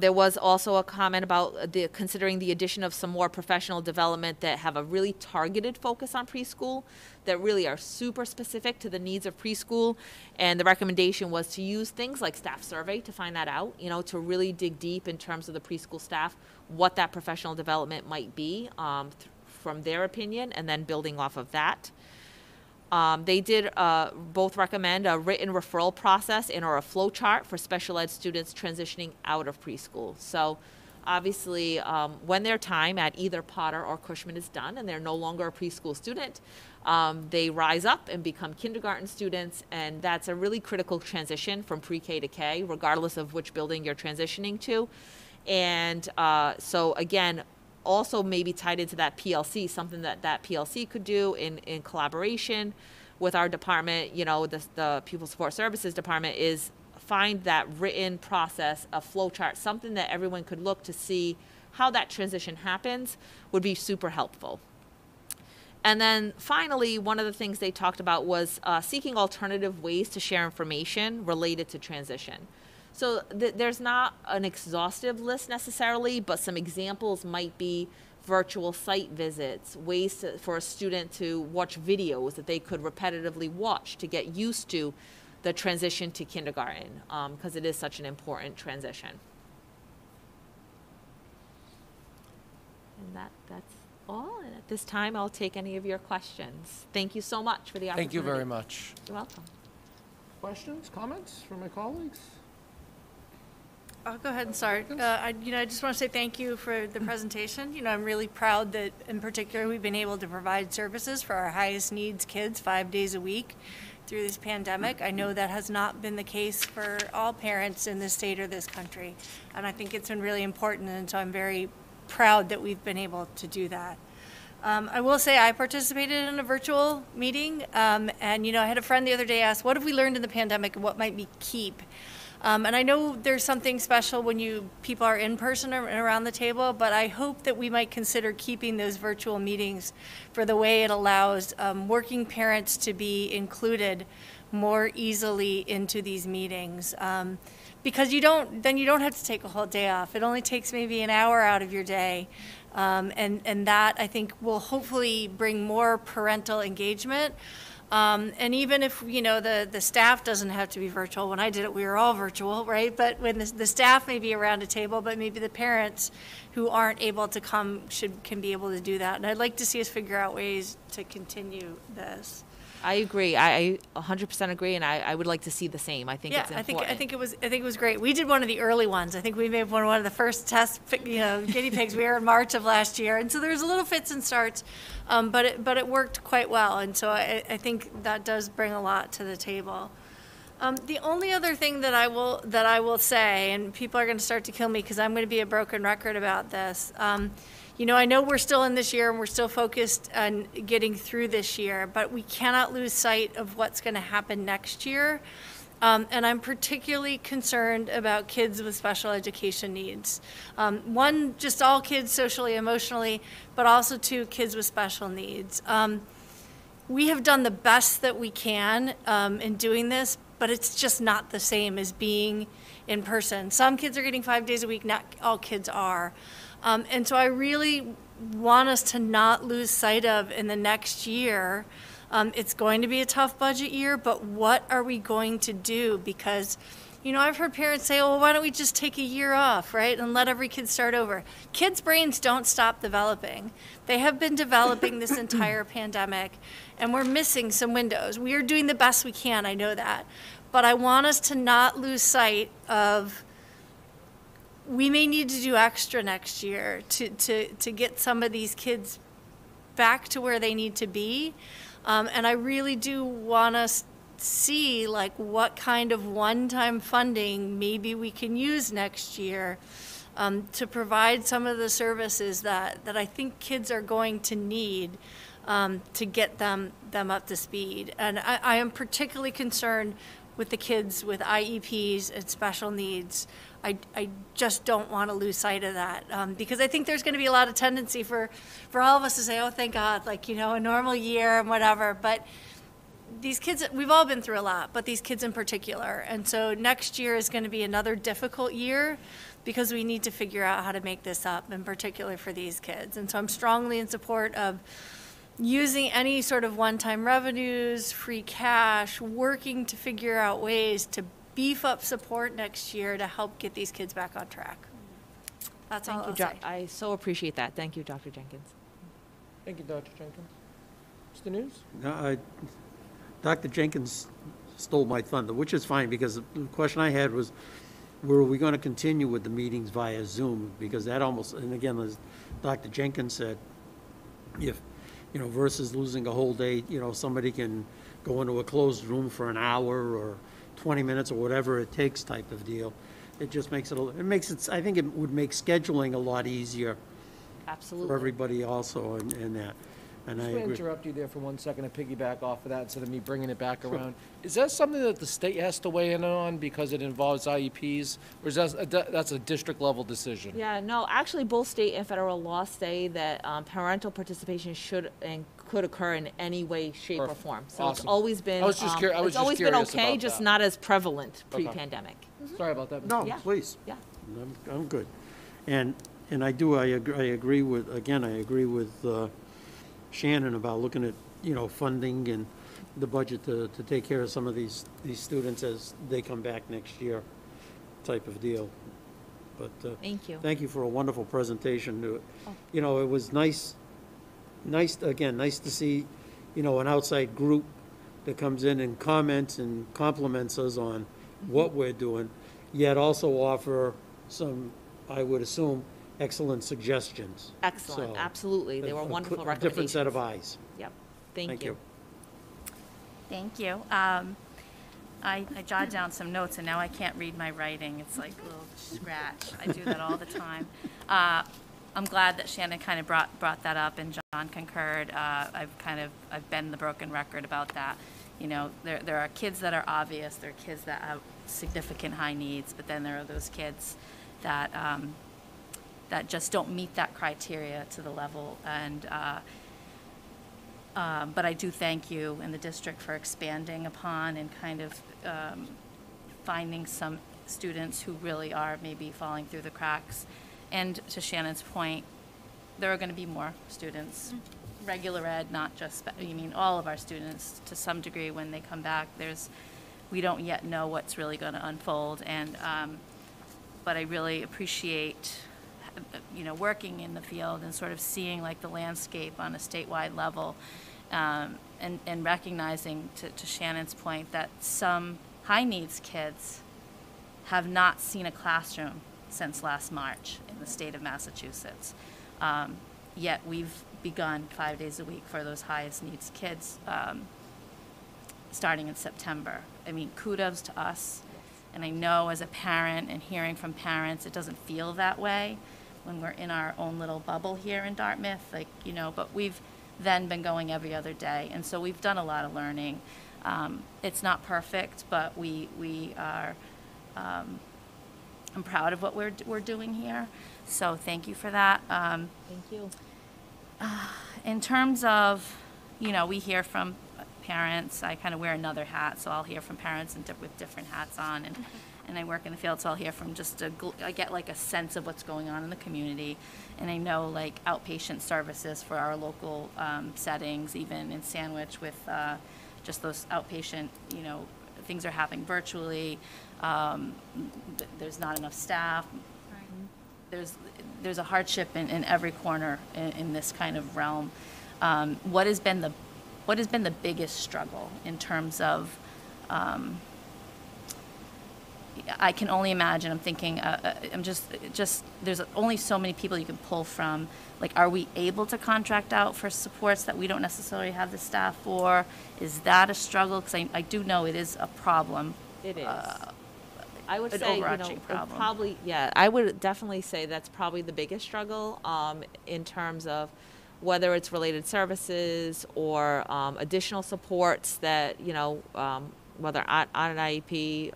There was also a comment about considering the addition of some more professional development that have a really targeted focus on preschool, that really are super specific to the needs of preschool. And the recommendation was to use things like staff survey to find that out, you know, to really dig deep in terms of the preschool staff, what that professional development might be from their opinion, and then building off of that. They did both recommend a written referral process and or a flow chart for special ed students transitioning out of preschool. So obviously, when their time at either Potter or Cushman is done and they're no longer a preschool student, they rise up and become kindergarten students, and that's a really critical transition from pre-K to K, regardless of which building you're transitioning to. And so again, also maybe tied into that PLC, something that PLC could do in collaboration with our department, you know, the Pupil Support Services department, is find that written process, a flow chart, something that everyone could look to see how that transition happens would be super helpful. And then finally, one of the things they talked about was seeking alternative ways to share information related to transition. So there's not an exhaustive list necessarily, but some examples might be virtual site visits, ways for a student to watch videos that they could repetitively watch to get used to the transition to kindergarten, because it is such an important transition. And that's all. And at this time, I'll take any of your questions. Thank you so much for the opportunity. Thank you very much. You're welcome. Questions, comments from my colleagues? I'll go ahead and start. I just want to say thank you for the presentation. You know, I'm really proud that, in particular, we've been able to provide services for our highest needs kids 5 days a week through this pandemic. I know that has not been the case for all parents in this state or this country, and I think it's been really important, and so I'm very proud that we've been able to do that. I will say I participated in a virtual meeting, and, you know, I had a friend the other day ask, what have we learned in the pandemic and what might we keep? And I know there's something special when people are in person and around the table, but I hope that we might consider keeping those virtual meetings for the way it allows working parents to be included more easily into these meetings. Because then you don't have to take a whole day off. It only takes maybe an hour out of your day. And that, I think, will hopefully bring more parental engagement. And even if, the staff doesn't have to be virtual. When I did it, we were all virtual, right? But when the staff may be around a table, but maybe the parents who aren't able to come can be able to do that. And I'd like to see us figure out ways to continue this. I agree. I 100% agree, and I would like to see the same. I think it's important. I think it was great. We did one of the early ones. I think we made one of the first test, guinea pigs. We were in March of last year, and so there's a little fits and starts, but it worked quite well. And so I think that does bring a lot to the table. The only other thing that I will say, and people are going to start to kill me because I'm going to be a broken record about this. I know we're still in this year and we're still focused on getting through this year, but we cannot lose sight of what's going to happen next year. And I'm particularly concerned about kids with special education needs. One, just all kids socially, emotionally, but also two, kids with special needs. We have done the best that we can in doing this, but it's just not the same as being in person. Some kids are getting 5 days a week, not all kids are. And so I really want us to not lose sight of in the next year. It's going to be a tough budget year, but what are we going to do? Because, I've heard parents say, well, why don't we just take a year off, right, and let every kid start over? Kids' brains don't stop developing. They have been developing this entire pandemic, and we're missing some windows. We are doing the best we can, I know that. But I want us to not lose sight of we may need to do extra next year to get some of these kids back to where they need to be. And I really do want us to see what kind of one-time funding maybe we can use next year to provide some of the services that I think kids are going to need to get them up to speed. And I am particularly concerned with the kids with IEPs and special needs. I just don't want to lose sight of that because I think there's going to be a lot of tendency for all of us to say, oh, thank God, a normal year and whatever. But these kids, we've all been through a lot, but these kids in particular. And so next year is going to be another difficult year because we need to figure out how to make this up, in particular for these kids. And so I'm strongly in support of using any sort of one-time revenues, free cash, working to figure out ways to beef up support next year to help get these kids back on track. That's all I'll say. I so appreciate that. Thank you, Dr. Jenkins. Thank you, Dr. Jenkins. Mr. News? No, Dr. Jenkins stole my thunder, which is fine, because the question I had was, were we going to continue with the meetings via Zoom? Because that almost, and again, as Dr. Jenkins said, if, versus losing a whole day, somebody can go into a closed room for an hour or 20 minutes or whatever it takes type of deal. It just makes it, I think it would make scheduling a lot easier. Absolutely. For everybody also in that. And I'm I just going to agree. interrupt you there for 1 second to piggyback off of that instead of me bringing it back around. Is that something that the state has to weigh in on because it involves IEPs, or is that's a district level decision? Yeah, no, actually both state and federal laws say that parental participation should and could occur in any way, shape, or form. So Awesome. it's always been, I was just it's always been curious okay, about just that. not as prevalent Okay. pre-pandemic. Sorry about that. Mr. No, Yeah. please. Yeah. I'm good. And I agree with Shannon about looking at, funding and the budget to take care of some of these students as they come back next year type of deal. But Thank you. thank you for a wonderful presentation. It was nice to see, an outside group that comes in and comments and compliments us on what we're doing, yet also offer some, I would assume, excellent suggestions. Excellent, So, absolutely. They were wonderful A recommendations. different set of eyes. Yep. Thank Thank you. you. Thank you. I jotted down some notes, and now I can't read my writing. It's like a little scratch. I do that all the time. I'm glad that Shannon kind of brought that up and John concurred. I've been the broken record about that. You know, there are kids that are obvious. There are kids that have significant high needs, but then there are those kids that that just don't meet that criteria to the level. And but I do thank you and the district for expanding upon and kind of finding some students who really are maybe falling through the cracks. And to Shannon's point, there are going to be more students, regular ed, not just, all of our students to some degree when they come back. We don't yet know what's really going to unfold. And, but I really appreciate, working in the field and sort of seeing like the landscape on a statewide level, and recognizing to Shannon's point that some high needs kids have not seen a classroom since last March in the state of Massachusetts. Yet we've begun 5 days a week for those highest needs kids starting in September. I mean, kudos to us. And I know as a parent and hearing from parents, it doesn't feel that way when we're in our own little bubble here in Dartmouth, but we've then been going every other day. And so we've done a lot of learning. It's not perfect, but we are, I'm proud of what we're doing here. So thank you for that. Thank you. In terms of, we hear from parents. I kind of wear another hat, so I'll hear from parents with different hats on, and I work in the field, so I'll hear from I get like a sense of what's going on in the community, and I know like outpatient services for our local settings, even in Sandwich with just those outpatient, things are happening virtually. There's not enough staff. There's a hardship in every corner in this kind of realm. What has been the biggest struggle in terms of? I can only imagine. I'm thinking. There's only so many people you can pull from. Like, are we able to contract out for supports that we don't necessarily have the staff for? Is that a struggle? Because I do know it is a problem. It is. I would an say, overarching problem. probably, yeah, I would definitely say that's probably the biggest struggle in terms of whether it's related services or additional supports that, whether on an IEP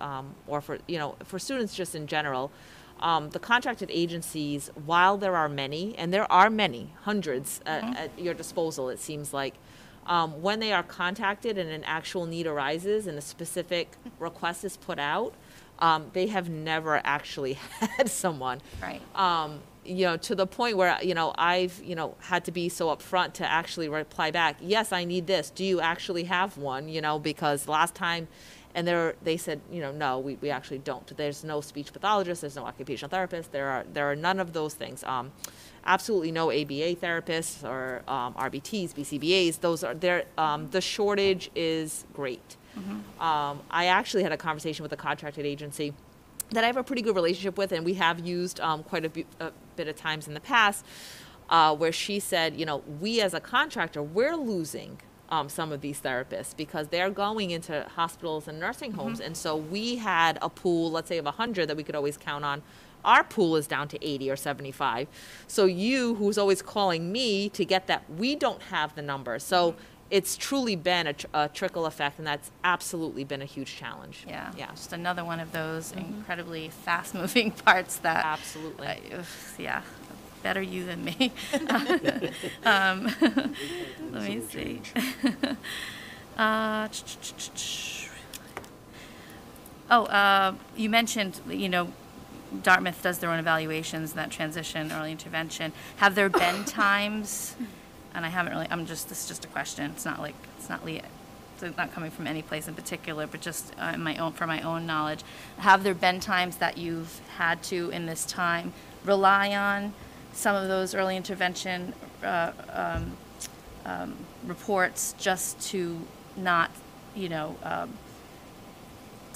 or for students just in general. The contracted agencies, while there are many, and there are many, hundreds at your disposal, it seems like, when they are contacted and an actual need arises and a specific request is put out, they have never actually had someone. Right. To the point where, I've, had to be so upfront to actually reply back, yes, I need this. Do you actually have one? Because last time, and they said, no, we actually don't. There's no speech pathologist. There's no occupational therapist. There are none of those things. Absolutely no ABA therapists or RBTs, BCBAs. Those are there. The shortage is great. I actually had a conversation with a contracted agency that I have a pretty good relationship with, and we have used quite a bit of times in the past, where she said, we as a contractor, we're losing some of these therapists because they're going into hospitals and nursing homes, and so we had a pool, let's say, of 100 that we could always count on. Our pool is down to 80 or 75. So you, who's always calling me to get that, we don't have the number. So it's truly been a trickle effect, and that's absolutely been a huge challenge. Yeah. Just another one of those incredibly fast-moving parts that. Absolutely. Yeah. Better you than me. Let me see. You mentioned, Dartmouth does their own evaluations, that transition, early intervention. Have there been times, and I haven't really, this is just a question. It's not coming from any place in particular, but just for my own knowledge. Have there been times that you've had to, in this time, rely on some of those early intervention reports just to not,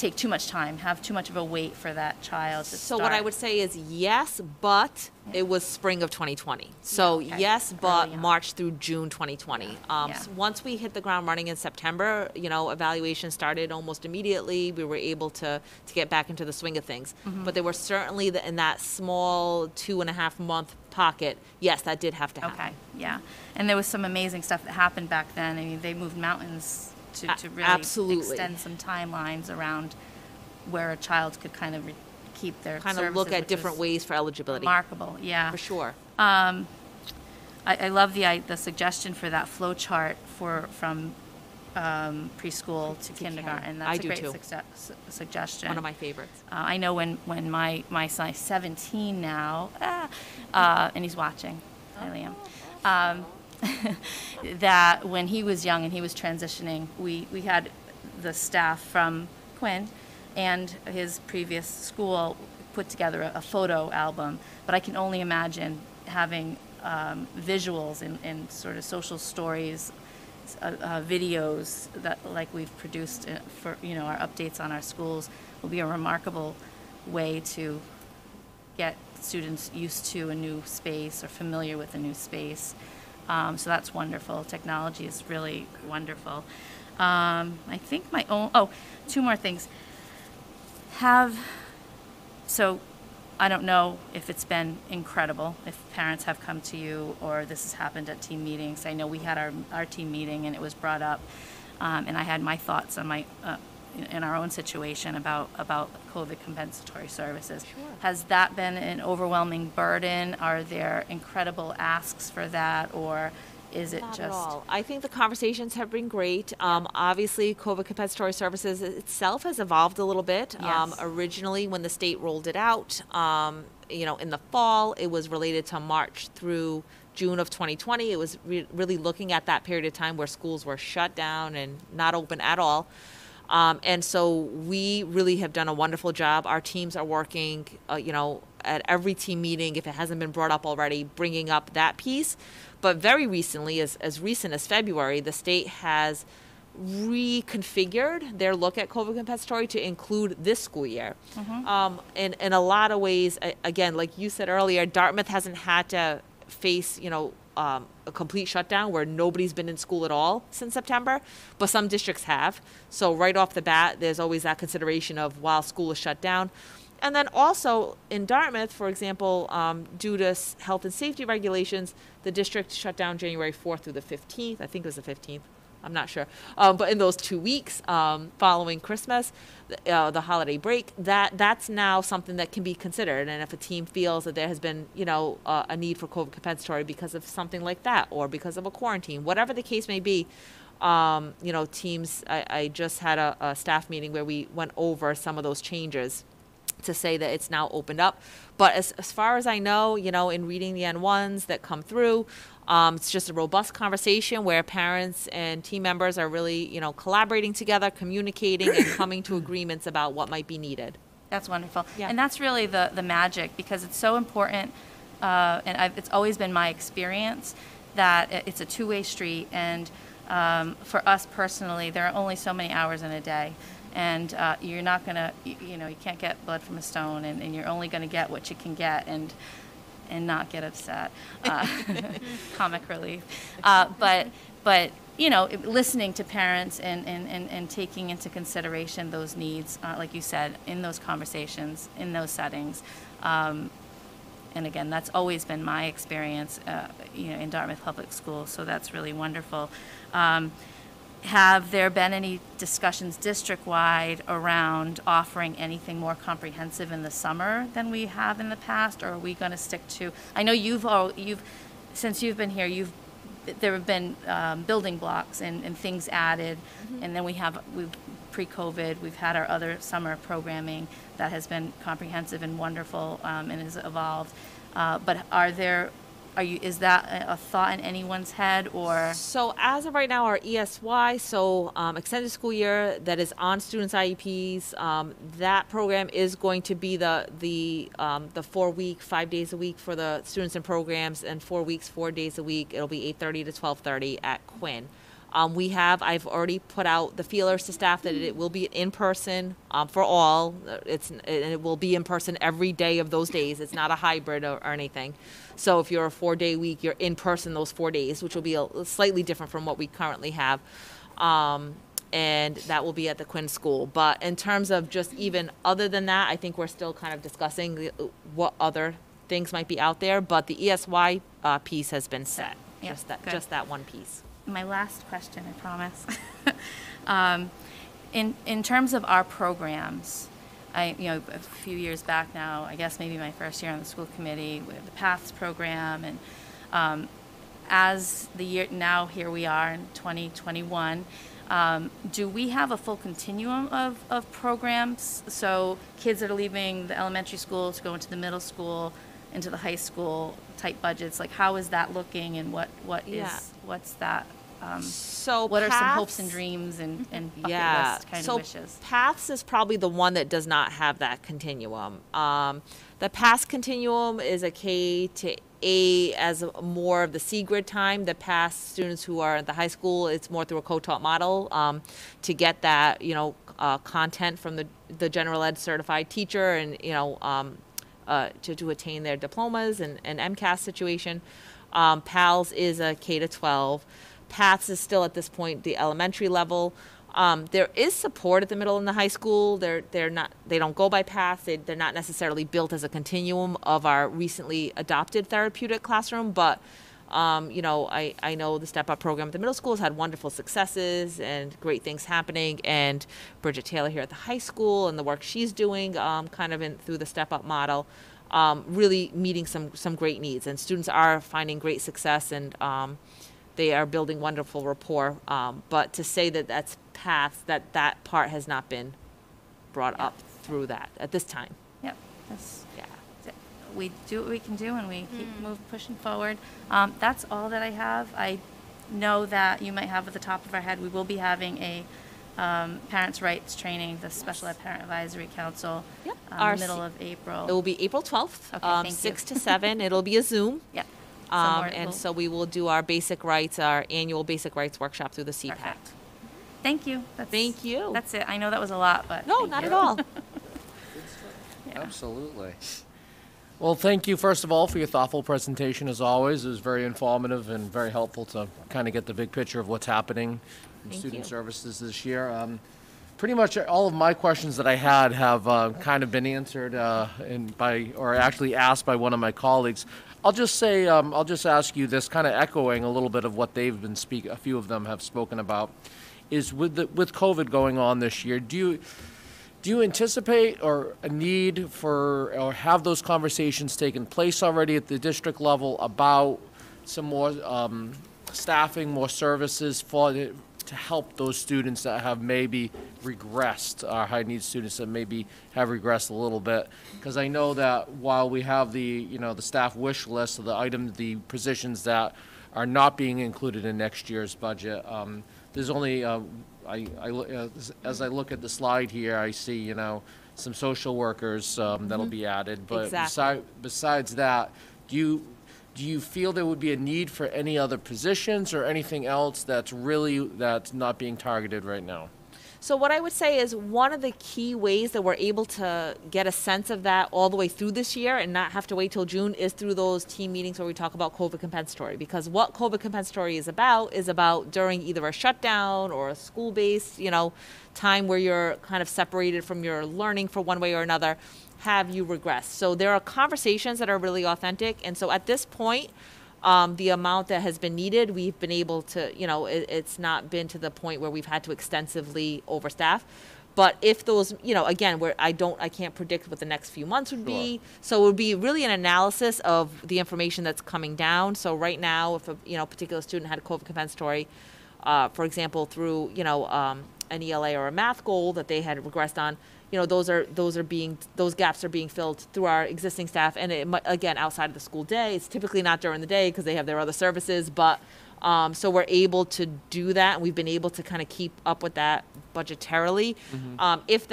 take too much time, have too much of a wait for that child to So start. what I would say is yes, but it was spring of 2020. So Yeah, okay. yes, but Early on. March through June 2020. Yeah. So once we hit the ground running in September, you know, evaluation started almost immediately. We were able to get back into the swing of things. Mhm. But there were certainly in that small 2.5 month pocket, yes, that did have to happen. Okay, yeah. And there was some amazing stuff that happened back then. I mean, they moved mountains to really absolutely. extend some timelines around where a child could kind of keep their Kind of look services, at which different was ways for eligibility. Remarkable, yeah. For sure. I love the suggestion for that flow chart from preschool to kindergarten. That's I a do great too. suggestion. One of my favorites. I know when my son is 17 now, and he's watching. Hi, Liam. That when he was young and he was transitioning, we had the staff from Quinn and his previous school put together a photo album. But I can only imagine having visuals and sort of social stories, videos that like we've produced for our updates on our schools will be a remarkable way to get students used to a new space or familiar with a new space. So that's wonderful. Technology is really wonderful. I think two more things. So I don't know if it's been incredible, if parents have come to you or this has happened at team meetings. I know we had our team meeting and it was brought up, and I had my thoughts on in our own situation about COVID compensatory services. Sure. Has that been an overwhelming burden? Are there incredible asks for that, or is it Not just... at all. I think the conversations have been great. Obviously, COVID compensatory services itself has evolved a little bit. Yes. Originally, when the state rolled it out, in the fall, it was related to March through June of 2020. It was really looking at that period of time where schools were shut down and not open at all. And so we really have done a wonderful job. Our teams are working, at every team meeting, if it hasn't been brought up already, bringing up that piece. But very recently, as recent as February, the state has reconfigured their look at COVID compensatory to include this school year. In a lot of ways, again, like you said earlier, Dartmouth hasn't had to face, a complete shutdown where nobody's been in school at all since September, but some districts have. So right off the bat, there's always that consideration of while school is shut down. And then also in Dartmouth, for example, due to health and safety regulations, the district shut down January 4th through the 15th. I think it was the 15th. I'm not sure. But in those 2 weeks following Christmas, the holiday break, that's now something that can be considered. And if a team feels that there has been, a need for COVID compensatory because of something like that or because of a quarantine, whatever the case may be, teams, I just had a staff meeting where we went over some of those changes to say that it's now opened up. But as far as I know, in reading the N1s that come through, it's just a robust conversation where parents and team members are really, collaborating together, communicating, and coming to agreements about what might be needed. That's wonderful. Yeah. And that's really the magic, because it's so important, it's always been my experience that it's a two-way street. And for us personally, there are only so many hours in a day. And you're not going to, you can't get blood from a stone, and you're only going to get what you can get and not get upset. Comic relief. But listening to parents and taking into consideration those needs, like you said, in those conversations, in those settings. And again, that's always been my experience, in Dartmouth Public Schools, so that's really wonderful. Have there been any discussions district-wide around offering anything more comprehensive in the summer than we have in the past, or are we going to stick to? I know since you've been here, there have been building blocks and things added, and then we've pre-COVID, we've had our other summer programming that has been comprehensive and wonderful and has evolved. But is that a thought in anyone's head, or? So as of right now, our ESY, extended school year that is on students' IEPs, that program is going to be the 4-week, 5 days a week for the students and programs, and 4 weeks, 4 days a week. It'll be 8:30 to 12:30 at Quinn. I've already put out the feelers to staff that it will be in person for all. It will be in person every day of those days. It's not a hybrid or anything. So if you're a 4-day week, you're in person those 4 days, which will be slightly different from what we currently have. And that will be at the Quinn School. But in terms of just even other than that, I think we're still kind of discussing what other things might be out there. But the ESY piece has been set. Yeah, Just that one piece. My last question, I promise. In terms of our programs, a few years back now, I guess maybe my first year on the school committee, we have the PATHS program, and as the year now, here we are in 2021. Do we have a full continuum of programs? So kids that are leaving the elementary school to go into the middle school, into the high school type budgets, like how is that looking, and what's that? So what are some PATHS hopes and dreams and bucket list kind of wishes? PATHS is probably the one that does not have that continuum. The PATHS continuum is a K to 8 as more of the C grid time. The PATHS students who are at the high school, it's more through a co-taught model to get that content from the general ed certified teacher, and to attain their diplomas and MCAS situation. PALS is a K to 12. PATHS is still at this point the elementary level. There is support at the middle and the high school. They don't go by PATHS. They're not necessarily built as a continuum of our recently adopted therapeutic classroom, but I know the Step Up program at the middle school has had wonderful successes and great things happening, and Bridget Taylor here at the high school and the work she's doing through the Step Up model, really meeting some great needs, and students are finding great success, and they are building wonderful rapport. But to say that that's PATHS, that part has not been brought up through that at this time. Yep. We do what we can do, and we keep pushing forward. That's all that I have. I know that you might have at the top of our head, we will be having a parents' rights training, the Special Ed Parent Advisory Council, middle of April. It will be April 12th, okay, 6 to 7. It'll be a Zoom. Yep. So we will do our basic rights, our annual basic rights workshop through the CPAC. Perfect. Thank you. Thank you. That's it. I know that was a lot, but no, not at all. Absolutely. Well, thank you, first of all, for your thoughtful presentation, as always. It was very informative and very helpful to kind of get the big picture of what's happening in student services this year. Pretty much all of my questions that I had have kind of been answered or actually asked by one of my colleagues. I'll just say, I'll just ask you this, kind of echoing a little bit of what they've been a few of them have spoken about, is with COVID going on this year, do you anticipate or a need for, or have those conversations taken place already at the district level about some more staffing, more services to help those students that have maybe regressed, our high needs students that maybe have regressed a little bit? Because I know that while we have the staff wish list of the positions that are not being included in next year's budget, there's only as I look at the slide here, I see some social workers that'll be added. But besides that, do you feel there would be a need for any other positions or anything else that's not being targeted right now? So what I would say is one of the key ways that we're able to get a sense of that all the way through this year and not have to wait till June is through those team meetings where we talk about COVID compensatory. Because what COVID compensatory is about during either a shutdown or a school-based, time where you're kind of separated from your learning for one way or another, have you regressed? So there are conversations that are really authentic. And so at this point, the amount that has been needed, we've been able to, it's not been to the point where we've had to extensively overstaff. But if those, again, where I can't predict what the next few months would be. So it would be really an analysis of the information that's coming down. So right now, if a particular student had a COVID compensatory, for example, through an ELA or a math goal that they had regressed on, those gaps are being filled through our existing staff, and again, outside of the school day. It's typically not during the day because they have their other services, but so we're able to do that, and we've been able to kind of keep up with that budgetarily. If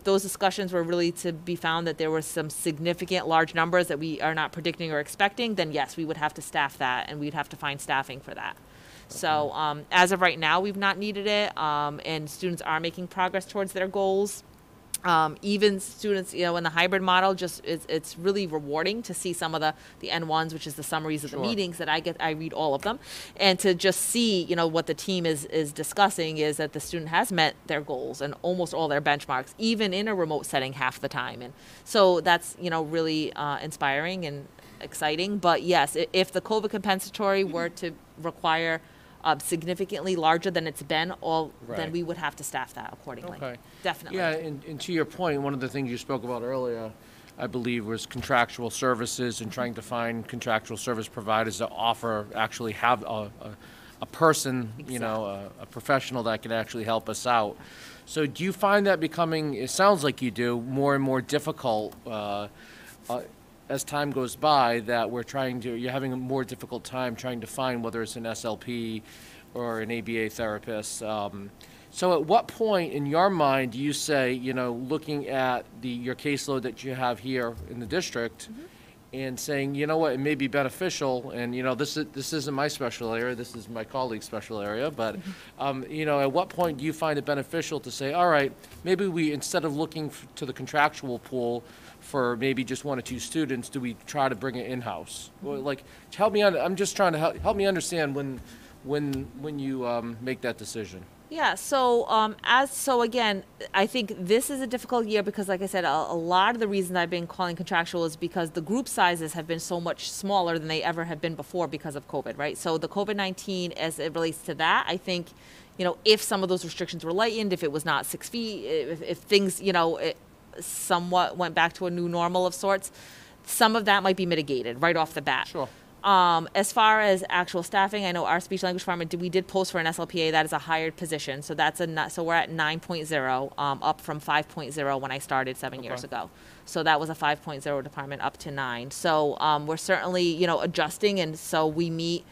those discussions were really to be found that there were some significant large numbers that we are not predicting or expecting, then yes, we would have to staff that, and we'd have to find staffing for that. So as of right now, we've not needed it, and students are making progress towards their goals. Even students, in the hybrid model, it's really rewarding to see some of the N1s, which is the summaries of the meetings that I read all of them, and to just see, what the team is discussing is that the student has met their goals and almost all their benchmarks, even in a remote setting half the time. And so that's, really inspiring and exciting. But yes, if the COVID compensatory were to require significantly larger than it's been, then we would have to staff that accordingly. Okay. Definitely. Yeah, and to your point, one of the things you spoke about earlier, I believe, was contractual services and trying to find contractual service providers that actually have a person, a professional that can actually help us out. So do you find that becoming, it sounds like you do, more and more difficult as time goes by, that you're having a more difficult time trying to find whether it's an SLP or an ABA therapist. So at what point in your mind do you say, looking at your caseload that you have here in the district and saying, you know what, it may be beneficial, and this isn't my special area, this is my colleague's special area, but at what point do you find it beneficial to say, all right, maybe we, instead of looking to the contractual pool for maybe just 1 or 2 students, do we try to bring it in-house? Well, help me I'm just trying to help me understand when you make that decision. Yeah, so again, I think this is a difficult year because, like I said, a lot of the reason I've been calling contractual is because the group sizes have been so much smaller than they ever have been before because of COVID, right? So the COVID-19, as it relates to that, I think, if some of those restrictions were lightened, if it was not 6 feet, if things, it somewhat went back to a new normal of sorts, some of that might be mitigated right off the bat. Sure. As far as actual staffing, I know our speech language department, we did post for an SLPA. That is a hired position. So so we're at 9.0, up from 5.0 when I started 7 years ago. So that was a 5.0 department up to 9. So we're certainly, adjusting, and so we meet.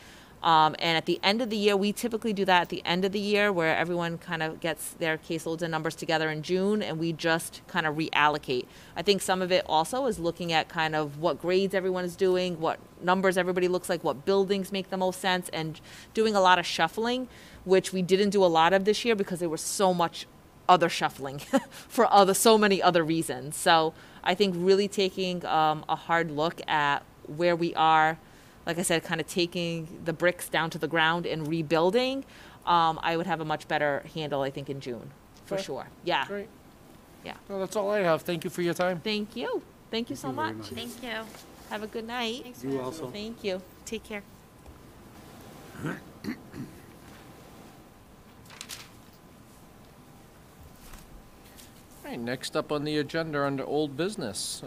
And at the end of the year, we typically do that at the end of the year where everyone kind of gets their caseloads and numbers together in June, and we just kind of reallocate. I think some of it also is looking at kind of what grades everyone is doing, what numbers everybody looks like, what buildings make the most sense, and doing a lot of shuffling, which we didn't do a lot of this year because there was so much other shuffling for so many other reasons. So I think really taking a hard look at where we are, like I said, kind of taking the bricks down to the ground and rebuilding, I would have a much better handle, I think, in June, for sure. Yeah. Great. Yeah. Well, that's all I have. Thank you for your time. Thank you. Thank you so much. Thank you. Have a good night. Thanks, You also. Thank you. Take care. All right, next up on the agenda under old business,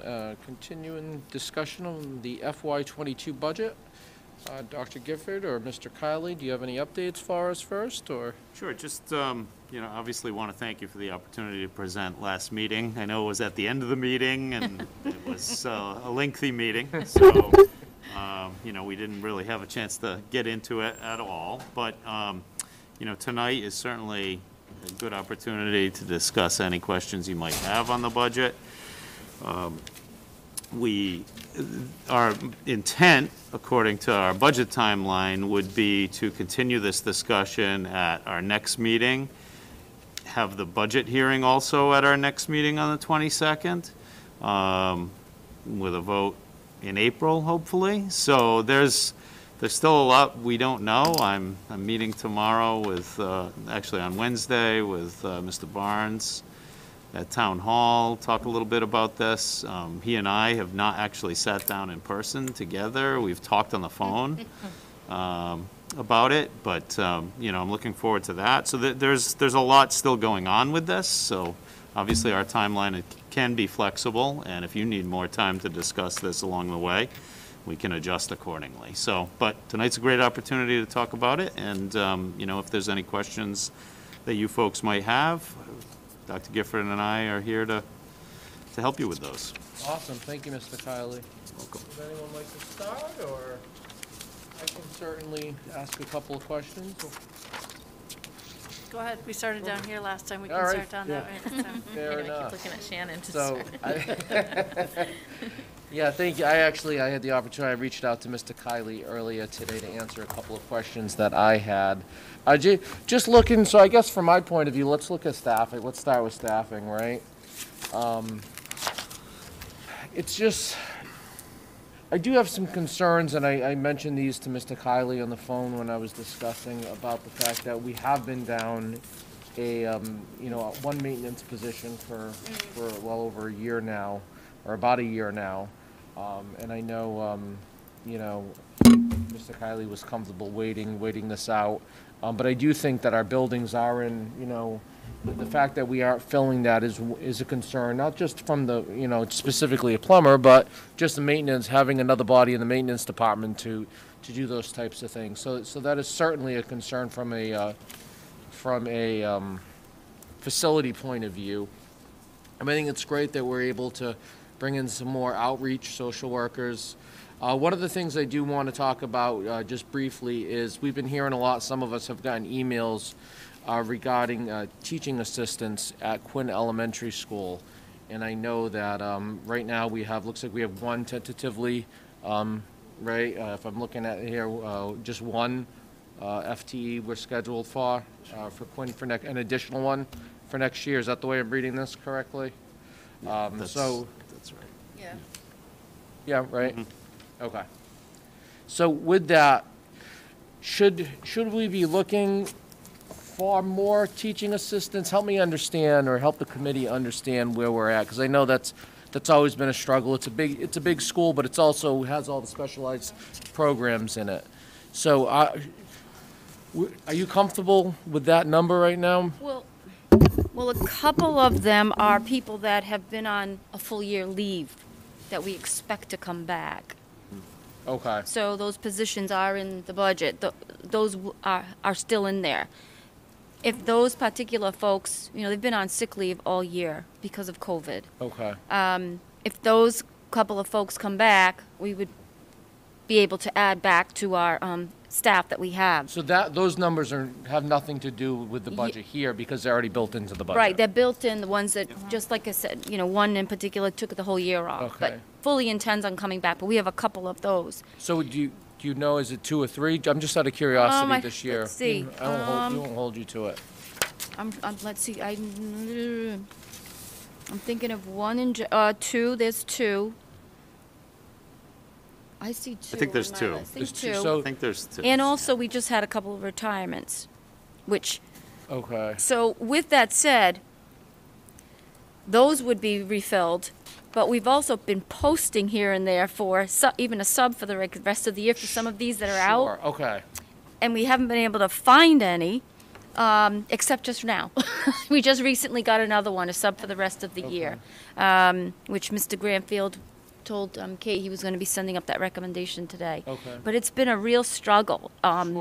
continuing discussion on the FY22 budget. Dr. Gifford or Mr. Kiley, do you have any updates for us first, or? Sure, just, obviously want to thank you for the opportunity to present last meeting. I know it was at the end of the meeting, and it was a lengthy meeting, so, we didn't really have a chance to get into it at all. But, tonight is certainly a good opportunity to discuss any questions you might have on the budget. Our intent, according to our budget timeline, would be to continue this discussion at our next meeting, have the budget hearing also at our next meeting on the 22nd, with a vote in April, hopefully. So there's still a lot we don't know. I'm meeting tomorrow with, actually on Wednesday, with Mr. Barnes at Town Hall, talk a little bit about this. He and I have not actually sat down in person together. We've talked on the phone about it, but I'm looking forward to that. So there's a lot still going on with this. So obviously our timeline can be flexible, and if you need more time to discuss this along the way, we can adjust accordingly. So, but tonight's a great opportunity to talk about it, and if there's any questions that you folks might have, Dr. Gifford and I are here to help you with those. Awesome. Thank you, Mr. Kiley. Welcome. Would anyone like to start, or I can certainly ask a couple of questions? Go ahead. We started down here last time. We can All right. start down that way. So. Fair enough. Keep looking at Shannon to So, start. Yeah, thank you. I had the opportunity, I reached out to Mr. Kiley earlier today to answer a couple of questions that I had. Just looking, so I guess from my point of view, let's look at staffing. Let's start with staffing, right? It's just, I do have some concerns, and I mentioned these to Mr. Kiley on the phone when I was discussing about the fact that we have been down one maintenance position for well over a year now, or about a year now. And I know, Mr. Kiley was comfortable waiting this out. But I do think that our buildings are in, the fact that we aren't filling that is a concern, not just from the, specifically a plumber, but just the maintenance, having another body in the maintenance department to do those types of things. So that is certainly a concern from a facility point of view. I think it's great that we're able to bring in some more outreach social workers. One of the things I do want to talk about just briefly is we've been hearing a lot, some of us have gotten emails regarding teaching assistants at Quinn Elementary School. And I know that right now looks like we have one tentatively, right? If I'm looking at it here, just one FTE we're scheduled for Quinn for an additional one for next year. Is that the way I'm reading this correctly? That's right. Yeah. Yeah, right? Mm-hmm. Okay. So with that, should we be looking for more teaching assistants? Help me understand, or help the committee understand where we're at, because I know that's always been a struggle. It's a big school, but it's also has all the specialized programs in it. So are you comfortable with that number right now? Well, a couple of them are people that have been on a full year leave that we expect to come back. Okay. So those positions are in the budget. Those are still in there. If those particular folks, they've been on sick leave all year because of COVID. Okay. If those couple of folks come back, we would be able to add back to our staff that we have. So those numbers have nothing to do with the budget here because they're already built into the budget. Right, they're built in, the ones that, just like I said, one in particular took the whole year off. Okay. But fully intends on coming back, but we have a couple of those. So do you know, is it 2 or 3? I'm just out of curiosity this year. Let's see. I won't hold you to it. Let's see, I'm thinking of 1 and 2, there's 2. I see 2. I think there's on my 2. list. There's 2. So, I think there's 2. and also, we just had a couple of retirements, which. Okay. So with that said, those would be refilled, but we've also been posting here and there for even a sub for the rest of the year for some of these that are out. Sure. Okay. And we haven't been able to find any, except just now. We just recently got another one, a sub for the rest of the year, which Mr. Granfield told Kate he was going to be sending up that recommendation today. Okay. But it's been a real struggle for And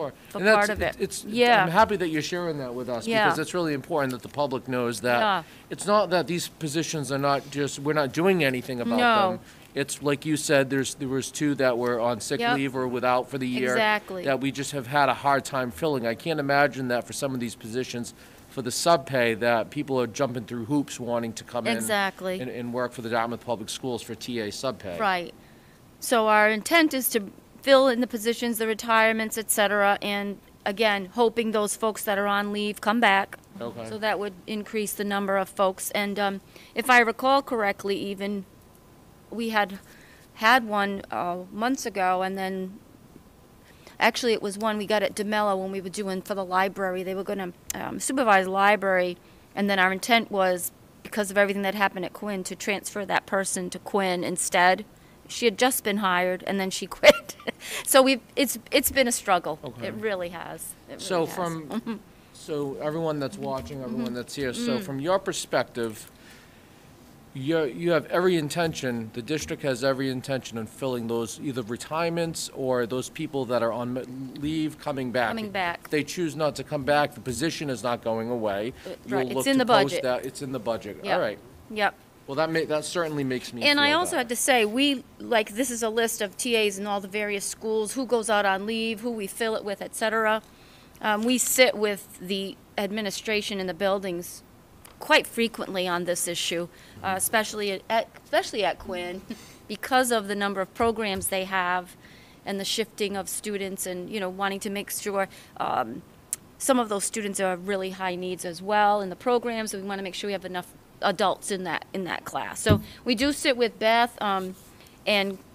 part of it. I'm happy that you're sharing that with us Yeah. because it's really important that the public knows that Yeah. it's not that these positions are not just, we're not doing anything about No. them. It's like you said, there was 2 that were on sick Yep. leave or without for the year. Exactly. That we just have had a hard time filling. I can't imagine that for some of these positions, for the sub pay, that people are jumping through hoops wanting to come Exactly. in and work for the Dartmouth Public Schools for TA sub pay. Right. So our intent is to fill in the positions, the retirements, et cetera, and again, hoping those folks that are on leave come back. Okay. So that would increase the number of folks. And if I recall correctly, even we had one months ago, and then actually it was one we got at DeMello when we were doing for the library. They were going to supervise the library, and then our intent was, because of everything that happened at Quinn, to transfer that person to Quinn instead. She had just been hired, and then she quit. So it's been a struggle. Okay. It really has. It really So has. so everyone that's watching, everyone that's here, so from your perspective, you have every intention, the district has every intention in filling those either retirements or those people that are on leave coming back. Coming back. If they choose not to come back, the position is not going away. Right, You'll it's look in to the post budget. that. It's in the budget. Yep. All right. Yep. Well, that certainly makes me And feel I also better. had to say, this is a list of TAs in all the various schools, who goes out on leave, who we fill it with, et cetera. We sit with the administration in the buildings quite frequently on this issue, especially at Quinn. because of the number of programs they have and the shifting of students and, you know, wanting to make sure some of those students are really high needs as well in the program, so we want to make sure we have enough adults in that class. So we do sit with Beth and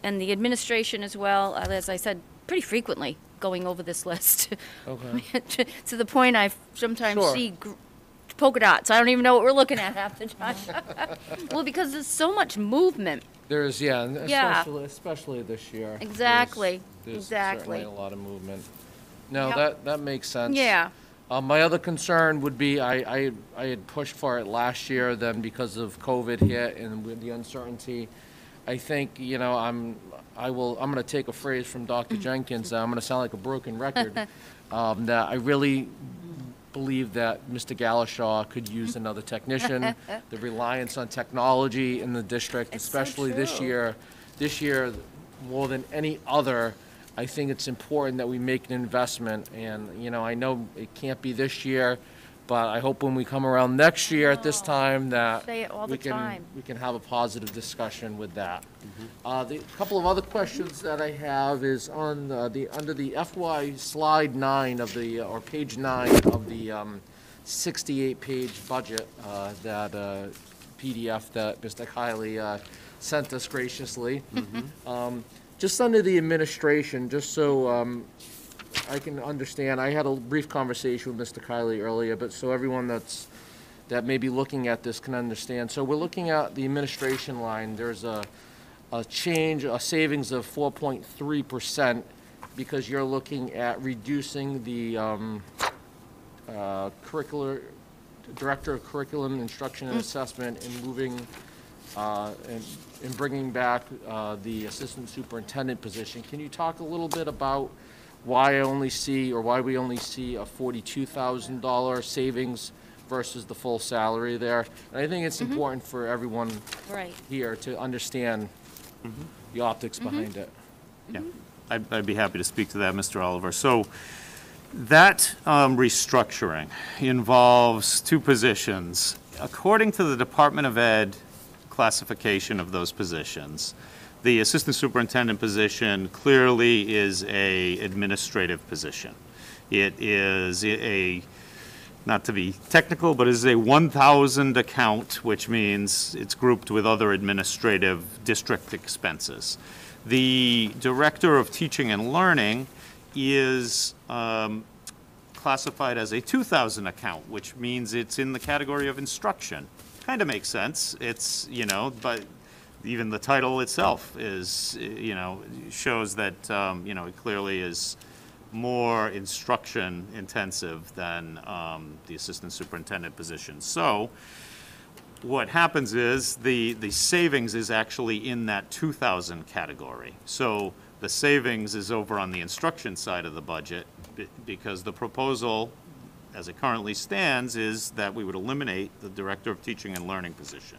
the administration as well, as I said, pretty frequently going over this list. Okay. To the point I sometimes Sure. see polka dots. I don't even know what we're looking at half the time. Well, because there's so much movement. There's, yeah, and Yeah. especially this year. Exactly. There's Exactly. certainly a lot of movement. No, Yep. that makes sense. Yeah. My other concern would be, I had pushed for it last year, then because of COVID hit and with the uncertainty, I think, you know, I'm gonna take a phrase from Dr. Jenkins, I'm gonna sound like a broken record, that I really believe that Mr. Galashaw could use another technician. The reliance on technology in the district, especially this year, more than any other, I think it's important that we make an investment. And, you know, I know it can't be this year, but I hope when we come around next year at this time that Say it all the time. we can have a positive discussion with that. The couple of other questions that I have is on under the FY slide 9 of the, or page 9 of the 68-page budget, that PDF that Mr. Kiley sent us graciously. Just under the administration, just so I can understand, I had a brief conversation with Mr. Kiley earlier, but so everyone that may be looking at this can understand. So we're looking at the administration line. There's a change, a savings of 4.3% because you're looking at reducing the Director of Curriculum, Instruction and Assessment and moving and bringing back the Assistant Superintendent position. Can you talk a little bit about why we only see a $42,000 savings versus the full salary there? And I think it's important for everyone here to understand the optics behind it. Yeah, I'd be happy to speak to that, Mr. Oliver. So that restructuring involves two positions. According to the Department of Ed classification of those positions, the assistant superintendent position clearly is a administrative position. It is not to be technical, but it is a 1,000 account, which means it's grouped with other administrative district expenses. The Director of Teaching and Learning is classified as a 2,000 account, which means it's in the category of instruction. Kind of makes sense. It's, you know, but even the title itself is, you know, shows that, you know, it clearly is more instruction intensive than the assistant superintendent position. So what happens is the savings is actually in that 2,000 category. So the savings is over on the instruction side of the budget because the proposal, as it currently stands, is that we would eliminate the Director of Teaching and Learning position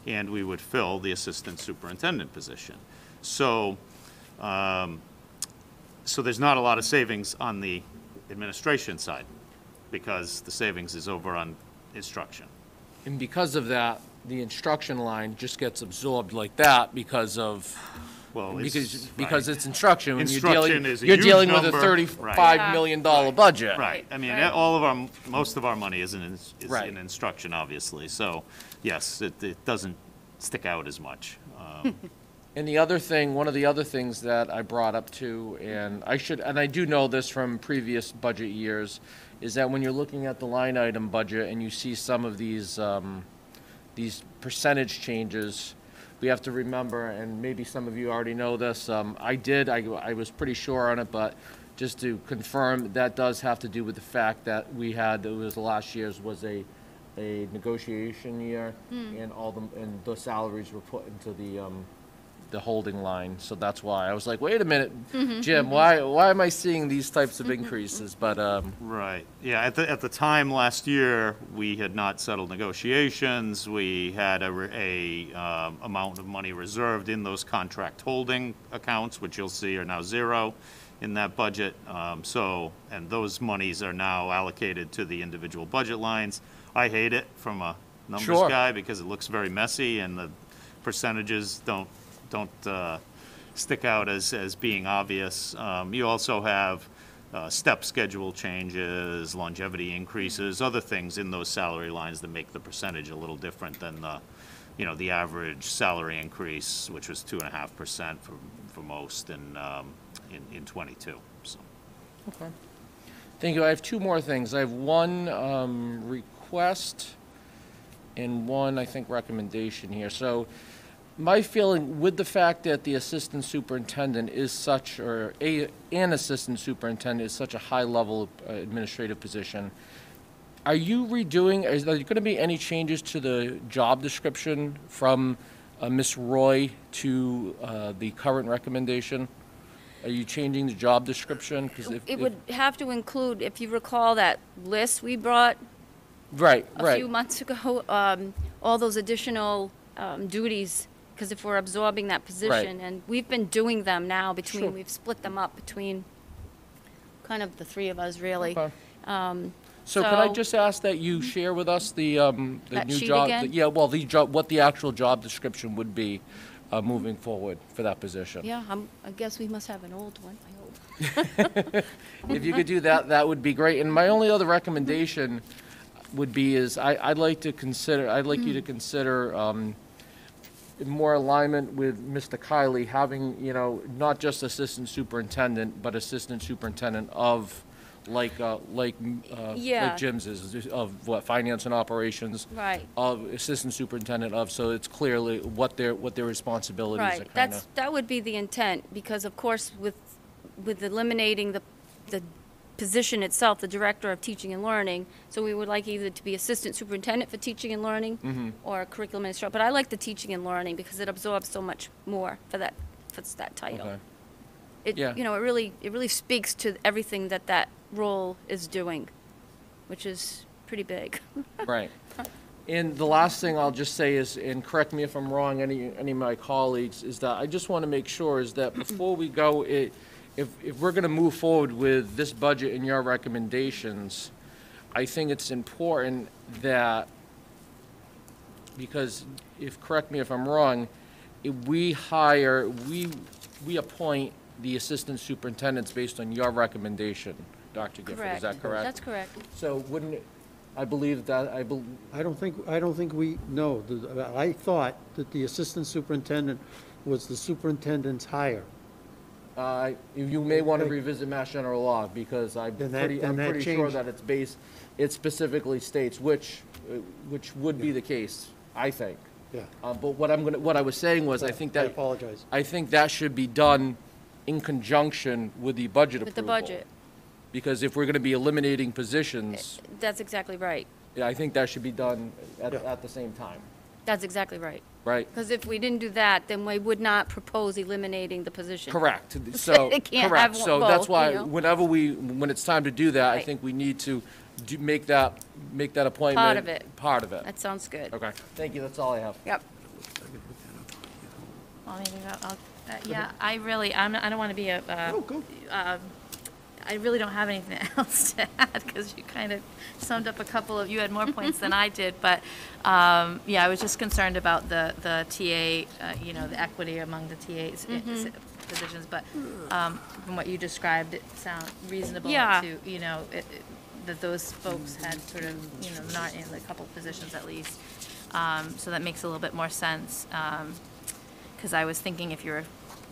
and we would fill the assistant superintendent position. So, so there's not a lot of savings on the administration side because the savings is over on instruction. And because of that, the instruction line just gets absorbed like that because of, because it's instruction. When Instruction is a you're huge dealing with a number. $35 million budget. Right. I mean, most of our money is in instruction, obviously. So, yes, it doesn't stick out as much. And the other thing, one of the other things that I brought up too, and I do know this from previous budget years, is that when you're looking at the line item budget and you see some of these percentage changes, we have to remember, and maybe some of you already know this, I was pretty sure on it, but just to confirm, that does have to do with the fact that last year's was a negotiation year, and the salaries were put into the holding line. So that's why I was like, wait a minute, Jim, why am I seeing these types of increases? But right, yeah. At the time last year, we had not settled negotiations. We had a amount of money reserved in those contract holding accounts, which you'll see are now zero in that budget. And those monies are now allocated to the individual budget lines. I hate it from a numbers guy because it looks very messy and the percentages don't stick out as being obvious. You also have step schedule changes, longevity increases, other things in those salary lines that make the percentage a little different than the average salary increase, which was 2.5% for most in 22. So. Okay. Thank you. I have two more things. I have one request and one, I think, recommendation here. So my feeling with the fact that the assistant superintendent is such, or an assistant superintendent is such a high-level administrative position, are you redoing, are there going to be any changes to the job description from Ms. Roy to the current recommendation? Are you changing the job description? 'Cause It would have to include, if you recall that list we brought a few months ago, all those additional duties, because if we're absorbing that position, and we've been doing them now between, we've split them up between kind of the three of us, really. Okay. So could I just ask that you share with us the That new sheet job? again? Yeah, well, what the actual job description would be moving forward for that position. Yeah, I guess we must have an old one, I hope. If you could do that, that would be great. And my only other recommendation would be I'd like you to consider more alignment with Mr. Kiley, having, not just assistant superintendent, but assistant superintendent of, like Jim's is, of finance and operations. Right. Of assistant superintendent of, so it's clearly what their responsibilities are Right, kind of. that would be the intent, because of course, with eliminating the position itself, the director of teaching and learning, so we would like either to be assistant superintendent for teaching and learning or curriculum instructor, but I like the teaching and learning because it absorbs so much more for that title. Okay. It, Yeah. it really speaks to everything that role is doing, which is pretty big. Right. And the last thing I'll just say is, and correct me if I'm wrong, any of my colleagues, is that I just want to make sure is that before we go, if we're going to move forward with this budget and your recommendations, I think it's important that, because correct me if I'm wrong, if we appoint the assistant superintendents based on your recommendation, Dr. Gifford, is that correct? That's correct. So wouldn't it, I believe that, I don't think we know. I thought that the assistant superintendent was the superintendent's hire. you may want to revisit Mass General Law, because I'm pretty sure that it specifically states which would be the case, I think. Yeah. But what I was saying was, I think that. I apologize. I think that should be done in conjunction with the budget approval. With the budget. Because if we're going to be eliminating positions, That's exactly right. I think that should be done at the same time, That's exactly right. right? Because if we didn't do that, then we would not propose eliminating the position. Correct. So, It can't correct. have So both, that's why, you know? when it's time to do that, I Right. think we need to make that appointment. Part of it. Part of it. That sounds good. Okay. Thank you. That's all I have. Yep. Well, maybe yeah, I don't want to be I really don't have anything else to add, because you kind of summed up you had more points than I did, but yeah, I was just concerned about the TA, the equity among the TAs positions, but from what you described, it sounds reasonable Yeah. to, that those folks had sort of, not in a couple positions at least. So that makes a little bit more sense, because I was thinking if you're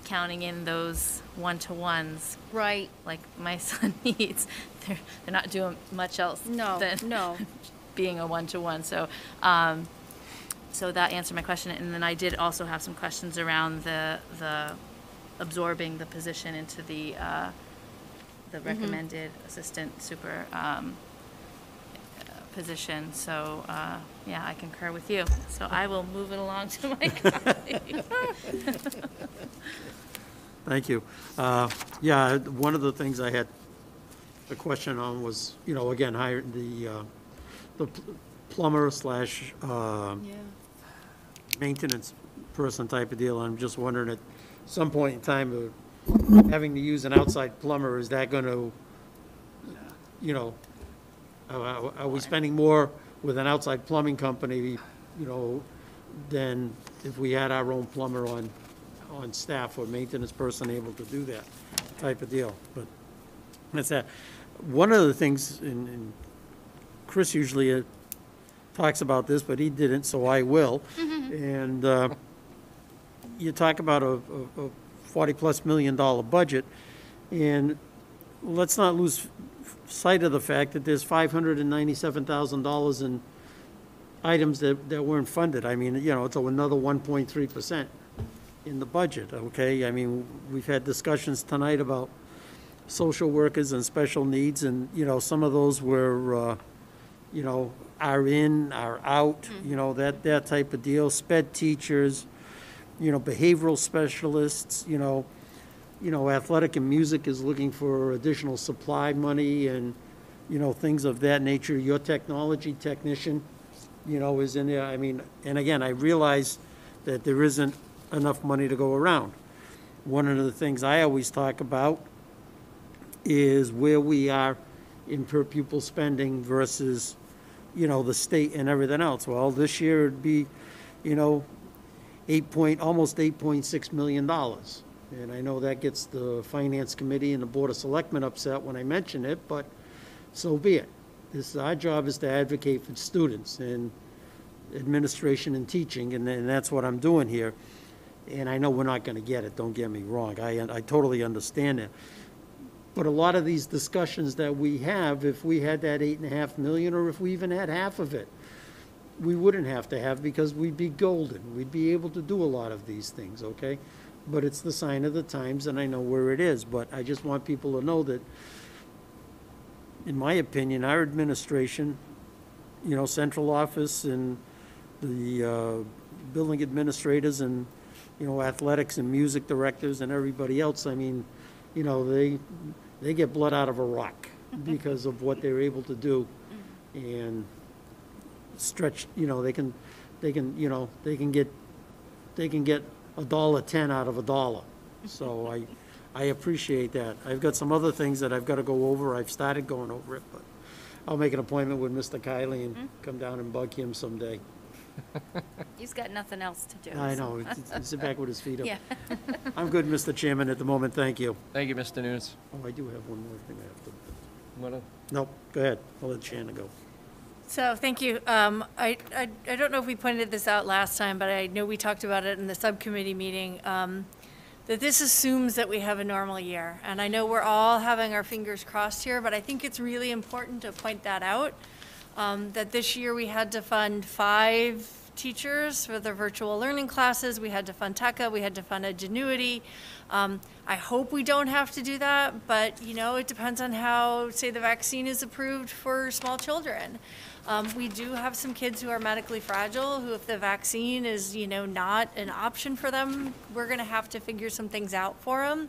counting in those one-to-ones, Right. like my son needs, they're not doing much else than being a one-to-one. So so that answered my question. And then I did also have some questions around the absorbing the position into the recommended assistant super position. So yeah, I concur with you. So I will move it along to my colleague. Thank you. Yeah, one of the things I had a question on was, again, hiring the plumber slash maintenance person type of deal. I'm just wondering, at some point in time, having to use an outside plumber, is that going to, are we spending more with an outside plumbing company, than if we had our own plumber on staff or maintenance person able to do that type of deal. But that's that. One of the things, and Chris usually talks about this, but he didn't, so I will. And you talk about a $40+ million budget, and let's not lose sight of the fact that there's $597,000 in items that weren't funded. I mean, you know, it's another 1.3% in the budget, okay? I mean, we've had discussions tonight about social workers and special needs, and, you know, some of those were, you know, are in, are out, you know, that type of deal. Sped teachers, you know, behavioral specialists, you know, athletic and music is looking for additional supply money and, you know, things of that nature. Your technology technician, you know, is in there. I mean, and again, I realize that there isn't enough money to go around. One of the things I always talk about is where we are in per pupil spending versus, you know, the state and everything else. Well, this year it'd be, you know, almost $8.6 million. And I know that gets the Finance Committee and the Board of Selectmen upset when I mention it, but so be it. Our job is to advocate for students and administration and teaching, and that's what I'm doing here. And I know we're not going to get it, don't get me wrong. I totally understand that. But a lot of these discussions that we have, if we had that $8.5 million, or if we even had half of it, we wouldn't have to have, because we'd be golden. We'd be able to do a lot of these things, okay? But it's the sign of the times, and I know where it is. But I just want people to know that, in my opinion, our administration, you know, central office and the building administrators and, you know, athletics and music directors and everybody else, I mean, you know, they get blood out of a rock because of what they're able to do and stretch, you know, they can get $1.10 out of $1. So I appreciate that. I've got some other things that I've got to go over. I've started going over it, but I'll make an appointment with Mr. Kiley and come down and bug him someday. He's got nothing else to do. I know, he's sit back with his feet up. Yeah. I'm good, Mr. Chairman, at the moment, thank you. Thank you, Mr. Nunes. Oh, I do have one more thing I have to. Wanna- Nope, go ahead, I'll let Shannon go. So, thank you. I don't know if we pointed this out last time, but I know we talked about it in the subcommittee meeting, that this assumes that we have a normal year. And I know we're all having our fingers crossed here, but I think it's really important to point that out, that this year we had to fund 5 teachers for the virtual learning classes. We had to fund TECA, we had to fund Ingenuity. I hope we don't have to do that, but, you know, it depends on how, say, the vaccine is approved for small children. We do have some kids who are medically fragile, who, if the vaccine is, you know, not an option for them, we're going to have to figure some things out for them.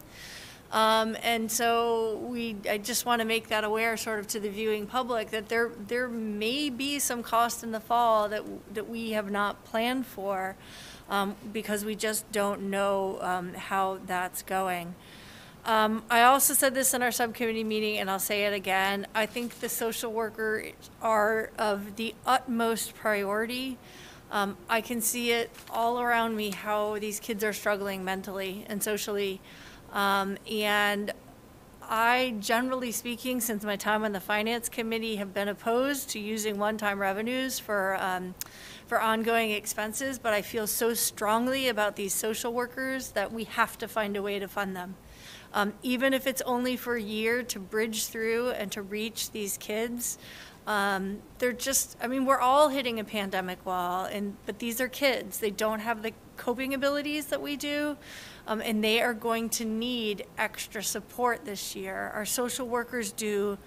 And so I just want to make that aware sort of to the viewing public that there may be some cost in the fall that we have not planned for, because we just don't know how that's going. I also said this in our subcommittee meeting, and I'll say it again. I think the social workers are of the utmost priority. I can see it all around me how these kids are struggling mentally and socially. And I, generally speaking, since my time on the Finance Committee, have been opposed to using one-time revenues for ongoing expenses, but I feel so strongly about these social workers that we have to find a way to fund them. Even if it's only for a year to bridge through and to reach these kids. They're just, I mean, we're all hitting a pandemic wall, but these are kids. They don't have the coping abilities that we do, and they are going to need extra support this year. Our social workers do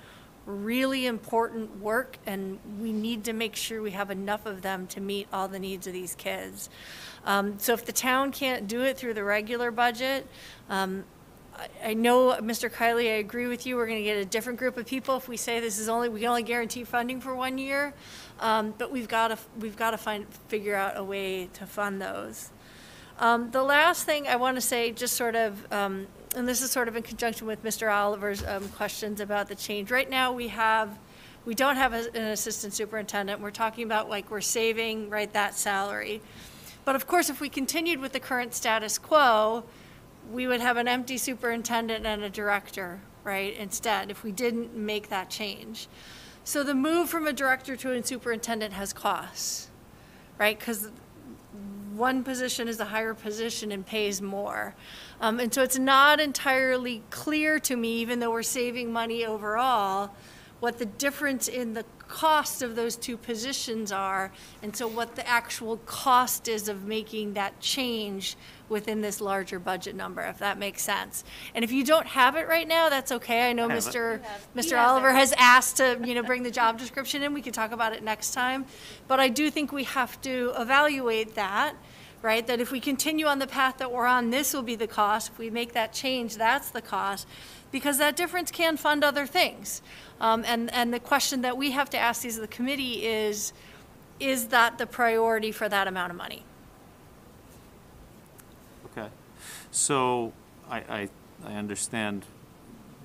really important work, and we need to make sure we have enough of them to meet all the needs of these kids. So if the town can't do it through the regular budget, I know, Mr. Kiley, I agree with you. We're going to get a different group of people if we say we can only guarantee funding for 1 year, but we've got to figure out a way to fund those. The last thing I want to say, just sort of, and this is sort of in conjunction with Mr. Oliver's questions about the change. Right now, we don't have an assistant superintendent. We're talking about, like, we're saving, right, that salary. But of course, if we continued with the current status quo, we would have an empty superintendent and a director, right, instead, if we didn't make that change. So the move from a director to a superintendent has costs, right? Because one position is a higher position and pays more. And so it's not entirely clear to me, even though we're saving money overall, what the difference in the cost of those two positions are, and so what the actual cost is of making that change within this larger budget number, if that makes sense. And if you don't have it right now, that's okay. I know Mr. Oliver has asked to, bring the job description in. We can talk about it next time. But I do think we have to evaluate that, right? That if we continue on the path that we're on, this will be the cost. If we make that change, that's the cost, because that difference can fund other things. And the question that we have to ask these of the committee is that the priority for that amount of money? Okay. So I understand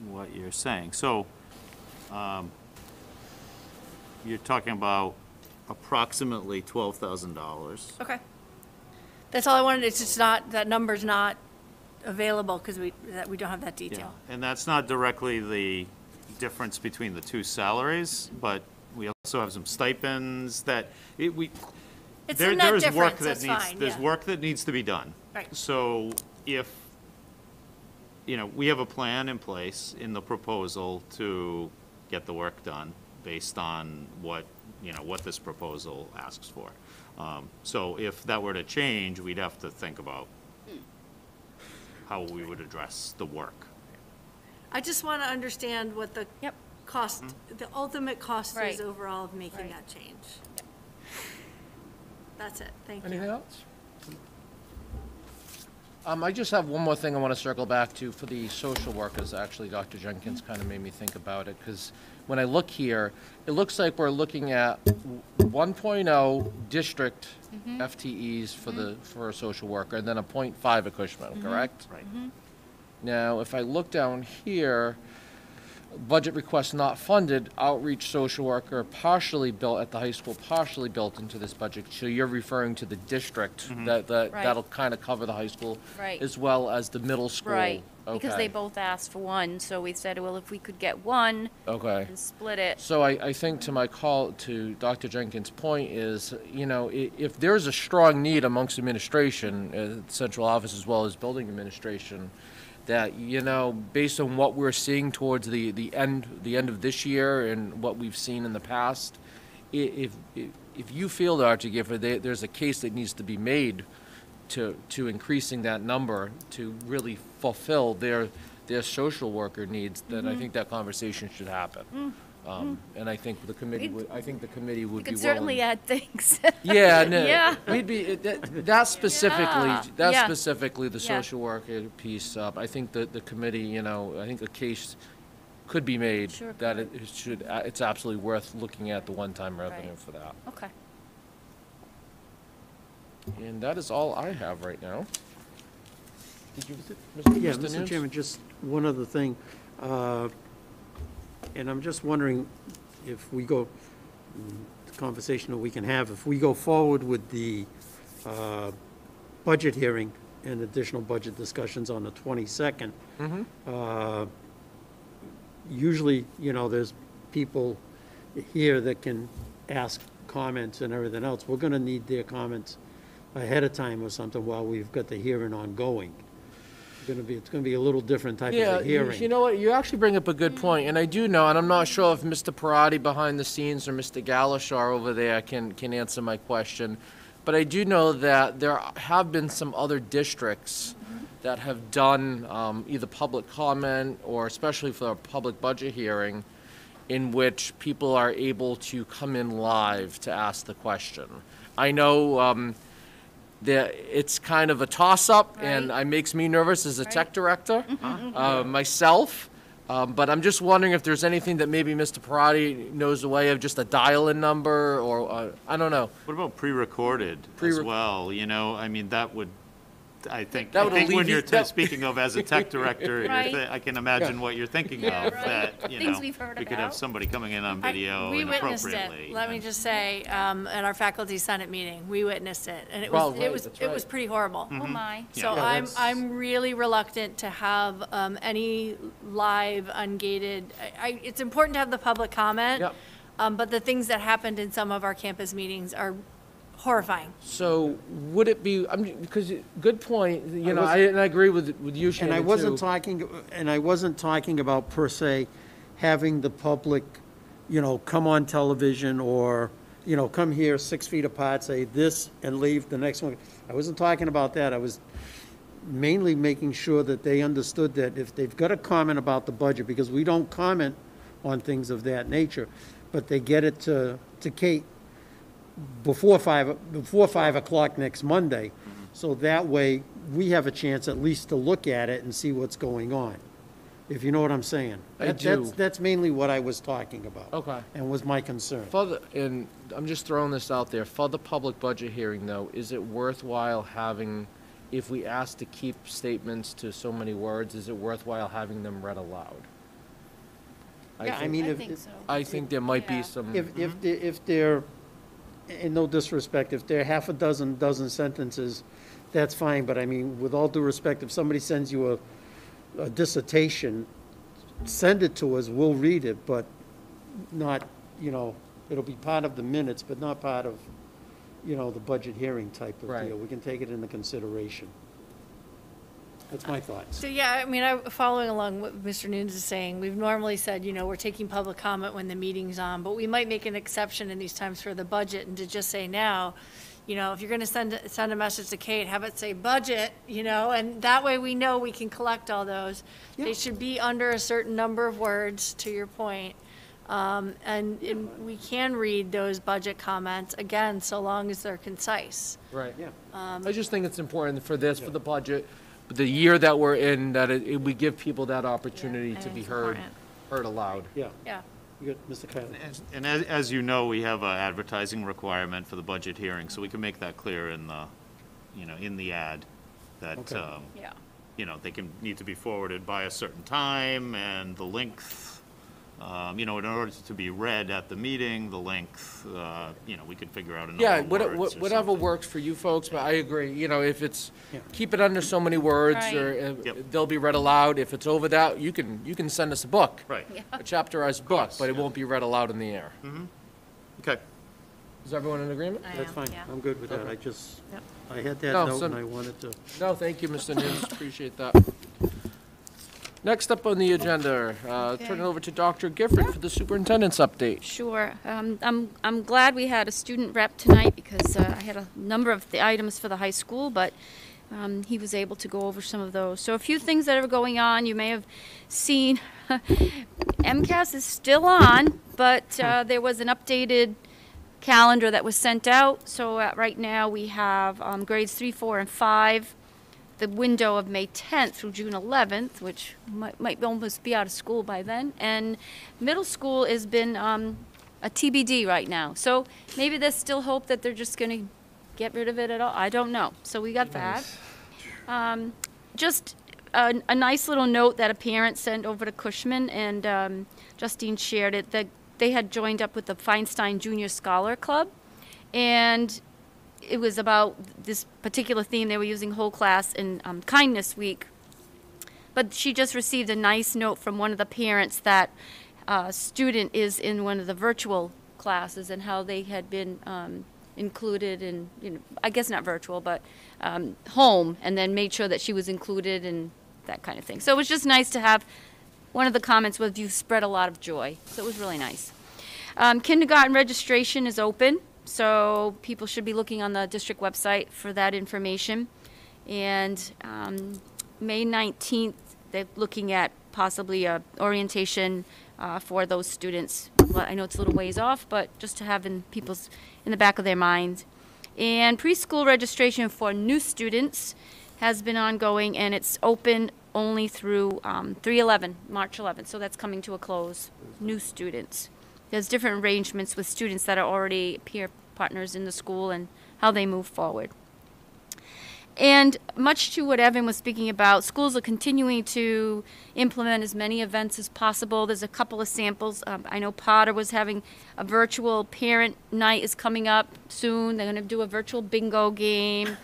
what you're saying. So you're talking about approximately $12,000. Okay. That's all I wanted. It's just not, that number's not available because we don't have that detail. Yeah. And that's not directly the difference between the two salaries, but we also have some stipends that It's there a net is difference, work that that's needs fine, there's yeah. work that needs to be done. Right. So if we have a plan in place in the proposal to get the work done based on what this proposal asks for. So if that were to change, we'd have to think about how we would address the work. I just want to understand what the cost, the ultimate cost is overall of making that change. That's it. Thank you. Anything else? I just have one more thing I want to circle back to for the social workers. Actually, Dr. Jenkins kind of made me think about it, because when I look here, it looks like we're looking at 1.0 district FTEs for a social worker, and then a 0.5 at Cushman, correct? Right. Now, if I look down here, budget request not funded, outreach social worker partially built at the high school, partially built into this budget. So you're referring to the district that'll kind of cover the high school, as well as the middle school. Right, Okay. because they both asked for one, so we said, well, if we could get one Okay. and split it. So I think to my call to Dr. Jenkins' point is, if there's a strong need amongst administration, central office as well as building administration, that, based on what we're seeing towards the end of this year and what we've seen in the past, if you feel, Dr. Gifford, there's a case that needs to be made to increasing that number to really fulfill their social worker needs, then I think that conversation should happen. And I think the committee would. I think the committee would be willing. We could certainly add things. Yeah, no, Yeah. we'd be that specifically. Yeah. That Yeah. specifically the Yeah. social worker piece. I think that the committee. I think a case could be made that it should. It's absolutely worth looking at the one-time revenue for that. Okay. And that is all I have right now. Did you, Yeah, Mr. Mr. Nunes? Chairman, just one other thing. And I'm just wondering if we go, the conversation that we can have, if we go forward with the budget hearing and additional budget discussions on the 22nd, usually, there's people here that can ask comments and everything else. We're going to need their comments ahead of time or something while we've got the hearing ongoing. It's going to be a little different type of a hearing. You know what? You actually bring up a good point, and I do know, and I'm not sure if Mr. Parati behind the scenes or Mr. Galashar over there can answer my question, but I do know that there have been some other districts that have done either public comment or especially for a public budget hearing in which people are able to come in live to ask the question. I know it's kind of a toss-up, and it makes me nervous as a tech director myself. But I'm just wondering if there's anything that maybe Mr. Parati knows the way of, just a dial-in number, or I don't know. What about pre-recorded as well? I mean, that would I think That would when you're alleviate- that- speaking of as a tech director, Right. I can imagine Yeah. what you're thinking Yeah, of, right. that, you Things know, we've heard we could have about. somebody coming in on video We witnessed inappropriately. it, let me just say, at our faculty senate meeting, we witnessed it, and Well, it right, was, that's it was right. pretty horrible. Oh, my. So Yeah, I'm, that's- I'm really reluctant to have any live, ungated, it's important to have the public comment. Yep. But the things that happened in some of our campus meetings are horrifying. So would it be, because, good point, you know, wasn't- I agree with you, Shannon, And I wasn't too. talking about per se having the public, you know, come on television or, you know, come here 6 feet apart, say this and leave the next one. I wasn't talking about that. I was mainly making sure that they understood that if they've got a comment about the budget, because we don't comment on things of that nature, but they get it to Kate before 5 o'clock next Monday. So that way, we have a chance at least to look at it and see what's going on, if you know what I'm saying. I do. That's mainly what I was talking about. Okay. And was my concern. And I'm just throwing this out there, for the public budget hearing, though, is it worthwhile having, if we ask to keep statements to so many words, is it worthwhile having them read aloud? Yeah, I mean, if, I think there might Yeah. be some. if they're, in no disrespect, if they're half a dozen sentences, that's fine, but I mean, with all due respect, if somebody sends you a dissertation, send it to us, we'll read it, but not, you know, it'll be part of the minutes, but not part of, you know, the budget hearing type of Right. deal. We can take it into consideration. That's my thoughts. So, yeah, I mean, following along what Mr. Nunes is saying, we've normally said, you know, we're taking public comment when the meeting's on, but we might make an exception in these times for the budget and to just say now, you know, if you're gonna send a message to Kate, have it say budget, you know, and that way we know we can collect all those. They should be under a certain number of words, to your point. And we can read those budget comments, again, so long as they're concise. Right. Yeah. I just think it's important for this, for the budget, the year that we're in, that we give people that opportunity to be it's heard important. aloud. Yeah. Yeah. You got Mr. Kylie. And as you know, we have an advertising requirement for the budget hearing, so we can make that clear in the, you know, in the ad, that, Okay. Yeah. you know, they can need to be forwarded by a certain time, and the length, you know, in order to be read at the meeting, the length, you know, we could figure out a number Yeah, of words or whatever something. works for you folks, but I agree, you know, if it's, Yeah. keep it under so many words, Right. or Yep. they'll be read aloud. If it's over that, you can send us a book. Right, A chapterized book, but it won't be read aloud in the air. okay. Is everyone in agreement? I That's am, fine. yeah. I'm good with that. Okay. I just, Yep. I had that No, note so- and I wanted to. No, thank you, Mr. Nunes, appreciate that. Next up on the agenda, turn it over to Dr. Gifford for the superintendent's update. Sure. I'm glad we had a student rep tonight because I had a number of the items for the high school, but he was able to go over some of those. So a few things that are going on. You may have seen MCAS is still on, but there was an updated calendar that was sent out. So right now we have grades 3, 4, and 5. The window of May 10th through June 11th, which might almost be out of school by then. And middle school has been a TBD right now. So maybe there's still hope that they're just going to get rid of it at all. I don't know. So we got that. Just a nice little note that a parent sent over to Cushman, and Justine shared it, that they had joined up with the Feinstein Junior Scholar Club. And it was about this particular theme. They were using whole class in Kindness Week. But she just received a nice note from one of the parents that a student is in one of the virtual classes and how they had been included in, you know, I guess not virtual, but home, and then made sure that she was included and that kind of thing. So it was just nice to have, one of the comments was, you spread a lot of joy. So it was really nice. Kindergarten registration is open. So people should be looking on the district website for that information. And May 19th, they're looking at possibly a orientation for those students. Well, I know it's a little ways off, but just to have in the back of their mind. And preschool registration for new students has been ongoing, and it's open only through 3/11, March 11th. So that's coming to a close. New students. There's different arrangements with students that are already peer partners in the school and how they move forward. And much to what Evan was speaking about, schools are continuing to implement as many events as possible. There's a couple of samples. I know Potter was having a virtual parent night is coming up soon. They're going to do a virtual bingo game.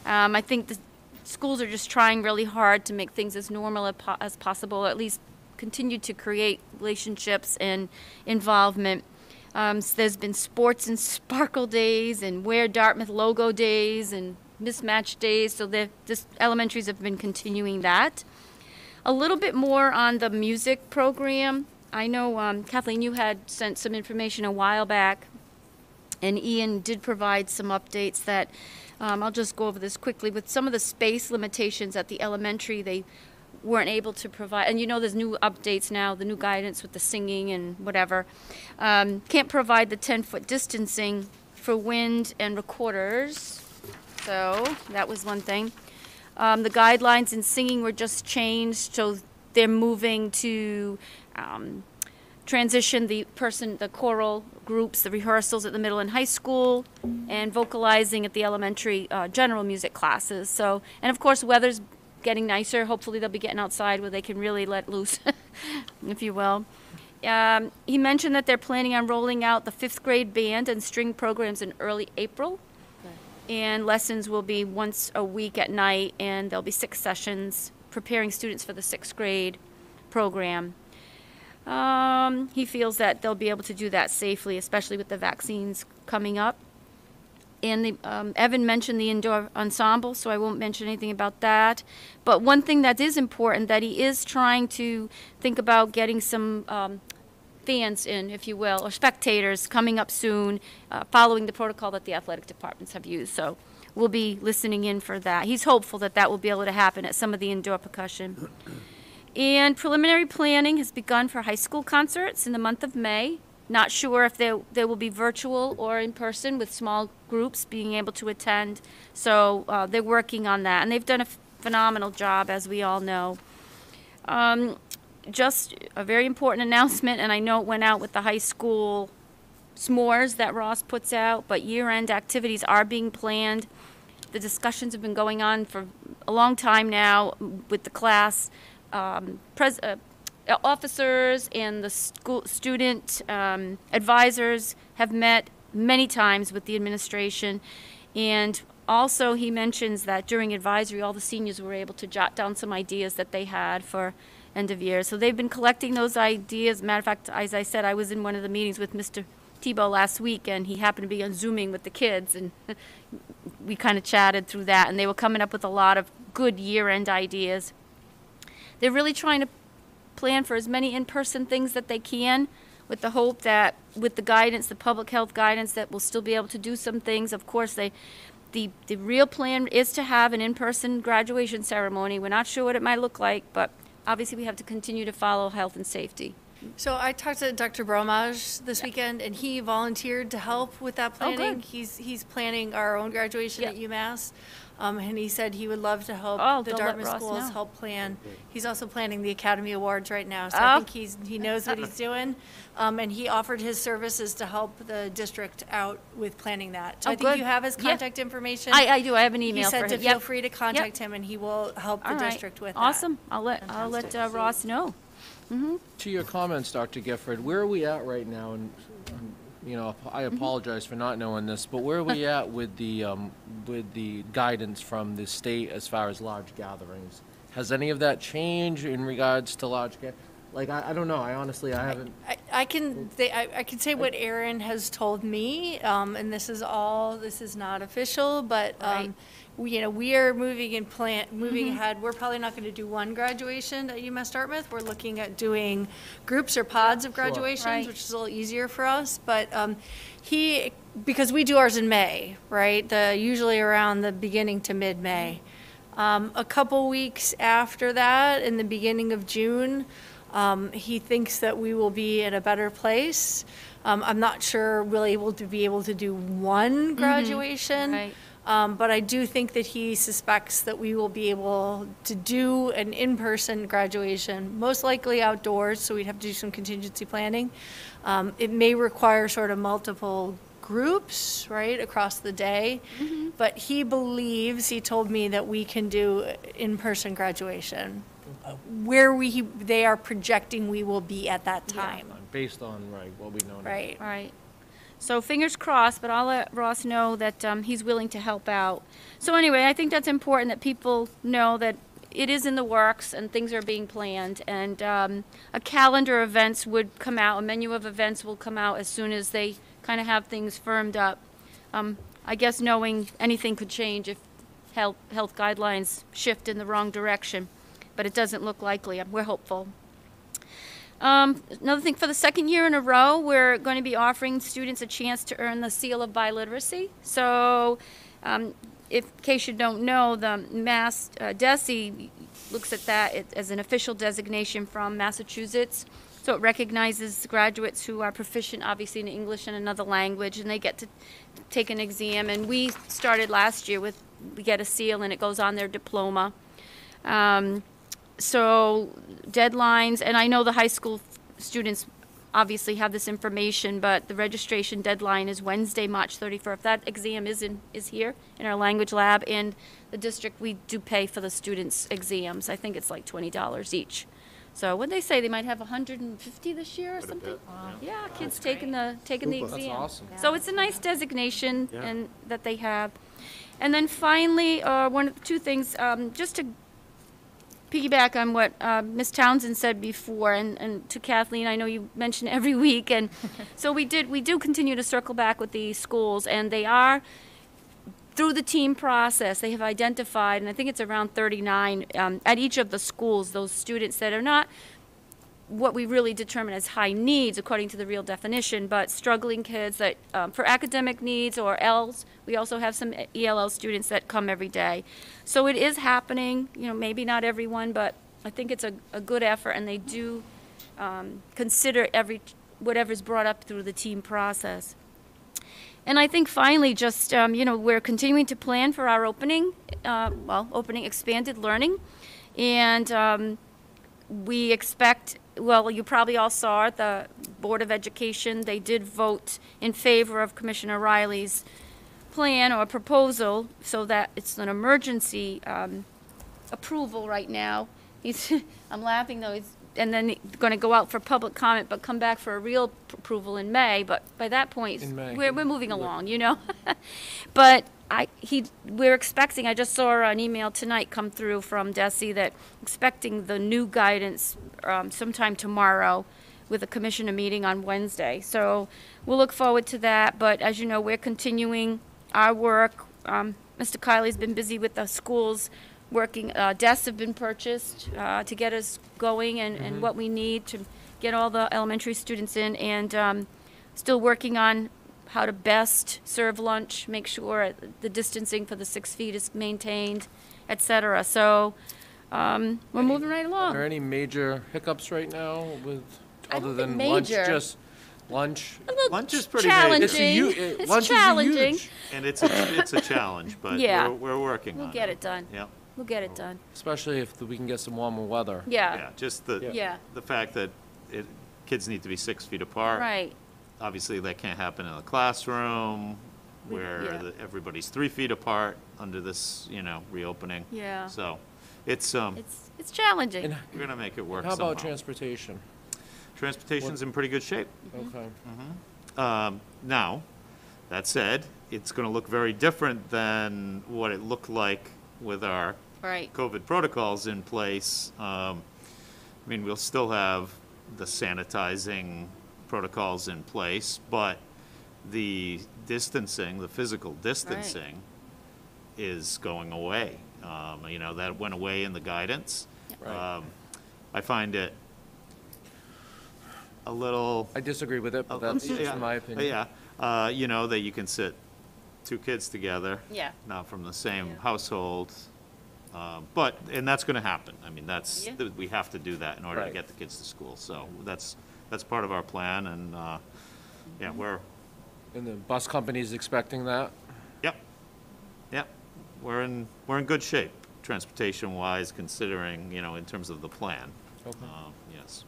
I think the schools are just trying really hard to make things as normal as possible, or at least continue to create relationships and involvement. So there's been sports and sparkle days and Wear Dartmouth logo days and mismatch days, so just elementaries have been continuing that. A little bit more on the music program. I know, Kathleen, you had sent some information a while back, and Ian did provide some updates that I'll just go over this quickly. With some of the space limitations at the elementary, they weren't able to provide, and you know there's new updates now, the new guidance with the singing and whatever. Can't provide the 10-foot distancing for wind and recorders. So that was one thing. The guidelines in singing were just changed, so they're moving to transition the choral groups, the rehearsals at the middle and high school, and vocalizing at the elementary general music classes. So, and of course, weather's getting nicer. Hopefully, they'll be getting outside where they can really let loose, if you will. He mentioned that they're planning on rolling out the 5th grade band and string programs in early April. And lessons will be once a week at night, and there'll be 6 sessions preparing students for the 6th grade program. He feels that they'll be able to do that safely, especially with the vaccines coming up. And Evan mentioned the indoor ensemble, so I won't mention anything about that. But one thing that is important, that he is trying to think about getting some fans in, if you will, or spectators coming up soon, following the protocol that the athletic departments have used. So we'll be listening in for that. He's hopeful that that will be able to happen at some of the indoor percussion. And preliminary planning has begun for high school concerts in the month of May. Not sure if they will be virtual or in person, with small groups being able to attend. So they're working on that, and they've done a phenomenal job, as we all know. Just a very important announcement, and I know it went out with the high school s'mores that Ross puts out, but year-end activities are being planned. The discussions have been going on for a long time now with the class. Officers and the student advisors have met many times with the administration, and also he mentions that during advisory all the seniors were able to jot down some ideas that they had for end of year. So they've been collecting those ideas. Matter of fact, as I said, I was in one of the meetings with Mr. Tebow last week, and he happened to be on Zooming with the kids, and we kind of chatted through that, and they were coming up with a lot of good year-end ideas. They're really trying to plan for as many in-person things that they can, with the hope that with the guidance, the public health guidance, that we'll still be able to do some things. Of course, the real plan is to have an in-person graduation ceremony. We're not sure what it might look like, but obviously we have to continue to follow health and safety. So I talked to Dr. Bromage this weekend, and he volunteered to help with that planning. Good. He's planning our own graduation at UMass, and he said he would love to help the they'll let Dartmouth Ross schools know. help plan. He's also planning the Academy Awards right now, so I think he knows what he's doing, and he offered his services to help the district out with planning that. So I think good. you have his Yeah. contact information. I do. I have an email He said for to him. feel Yep. free to contact him, and he will help the All right. district with Awesome. that. I'll let Ross know. To your comments, Dr. Gifford, where are we at right now? And you know, I apologize for not knowing this, but where are we at with the guidance from the state as far as large gatherings? Has any of that changed in regards to large gatherings? Like, I don't know. I honestly, I haven't. I can say what Erin has told me, and this is not official, but we are moving ahead. We're probably not going to do one graduation at UMass Dartmouth. We're looking at doing groups or pods of graduations, Right. which is a little easier for us. But because we do ours in May, right? Usually around the beginning to mid-May. A couple weeks after that, in the beginning of June. He thinks that we will be in a better place. I'm not sure we'll be able to do one graduation, Right. but I do think that he suspects that we will be able to do an in-person graduation, most likely outdoors, so we'd have to do some contingency planning. It may require sort of multiple groups, right, across the day. But he told me that we can do in-person graduation where they are projecting we will be at that time. Based on, what we know now. Right. Right. So fingers crossed, but I'll let Ross know that he's willing to help out. So anyway, I think that's important that people know that it is in the works and things are being planned. And a calendar of events would come out, a menu of events will come out as soon as they kind of have things firmed up. I guess knowing anything could change if health guidelines shift in the wrong direction, but it doesn't look likely. We're hopeful. Another thing, for the second year in a row, we're going to be offering students a chance to earn the seal of biliteracy. So, in case you don't know, the Mass DESE looks at that as an official designation from Massachusetts. So it recognizes graduates who are proficient, obviously, in English and another language, and they get to take an exam. And we started last year we get a seal, and it goes on their diploma. So deadlines, and I know the high school students obviously have this information, but the registration deadline is Wednesday, March 31st. That exam is here in our language lab, and the district, we do pay for the students' exams. I think it's like $20 each. So what they say, they might have 150 this year or something. Yeah, kids taking the exam. That's awesome. So it's a nice designation Yeah. and that they have. And then finally, two things, just to piggyback on what Ms. Townsend said before, and to Kathleen, I know you mention every week, and so we do continue to circle back with the schools, and they are, through the team process, they have identified, and I think it's around 39 at each of the schools, those students that are not what we really determine as high needs according to the real definition, but struggling kids that for academic needs or ELs. We also have some ELL students that come every day. So it is happening, maybe not everyone, but I think it's a good effort, and they do consider whatever's brought up through the team process. And I think finally, just, we're continuing to plan for our opening expanded learning. And we expect, you probably all saw it, the Board of Education, they did vote in favor of Commissioner Riley's plan or proposal, so that it's an emergency approval right now. I'm laughing though, and then going to go out for public comment, but come back for a real approval in May. But by that point, we're moving along, But we're expecting, I just saw an email tonight come through from DESE that expecting the new guidance sometime tomorrow with a commissioner meeting on Wednesday. So we'll look forward to that. But as you know, we're continuing our work. Mr. Kiley's been busy with the schools working. Desks have been purchased to get us going and what we need to get all the elementary students in, and still working on how to best serve lunch, make sure the distancing for the 6 feet is maintained, etc. So we're moving right along. Are there any major hiccups right now other than major. lunch? Just lunch. Lunch is pretty challenging. major. It's challenging. And it's a challenge, but Yeah. we're working on it. We'll get it done. Yeah. We'll get it done. Especially if we can get some warmer weather. Yeah. Just Yeah. the fact that kids need to be 6 feet apart. Right. Obviously, that can't happen in a classroom where everybody's 3 feet apart under this, reopening. Yeah. So it's challenging. And we're gonna make it work. how about somehow. transportation? Transportation's in pretty good shape. Okay. Now, that said, it's going to look very different than what it looked like with our Right. COVID protocols in place. We'll still have the sanitizing protocols in place, but the distancing, the physical distancing is going away. That went away in the guidance. Right. I find it a little... I disagree with it, but that's just my opinion. Yeah, that you can sit 2 kids together. Yeah. Not from the same household. And that's going to happen. We have to do that in order to get the kids to school. So that's part of our plan, and we're... And the bus company's expecting that? Yep. We're in good shape, transportation-wise, considering, in terms of the plan. Okay. Yes.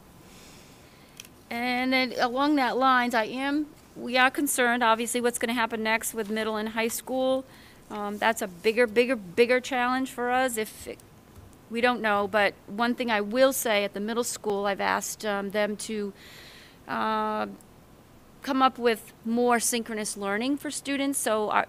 And then along that lines, I am we are concerned, obviously, what's going to happen next with middle and high school. That's a bigger challenge for us. We don't know, but one thing I will say, at the middle school, I've asked them to come up with more synchronous learning for students. So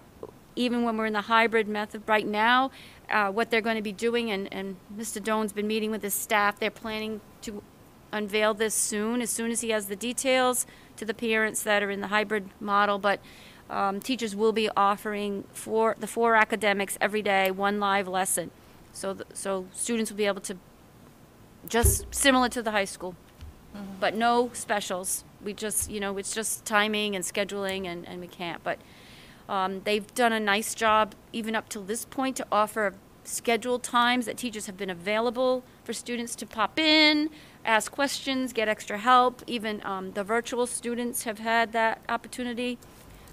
even when we're in the hybrid method right now, what they're going to be doing, and Mr. Doan's been meeting with his staff, they're planning to unveil this soon as he has the details to the parents that are in the hybrid model. But teachers will be offering the 4 academics every day, 1 live lesson. So students will be able to, just similar to the high school, but no specials. We just, it's just timing and scheduling, and we can't. But they've done a nice job, even up till this point, to offer scheduled times that teachers have been available for students to pop in, ask questions, get extra help. Even the virtual students have had that opportunity.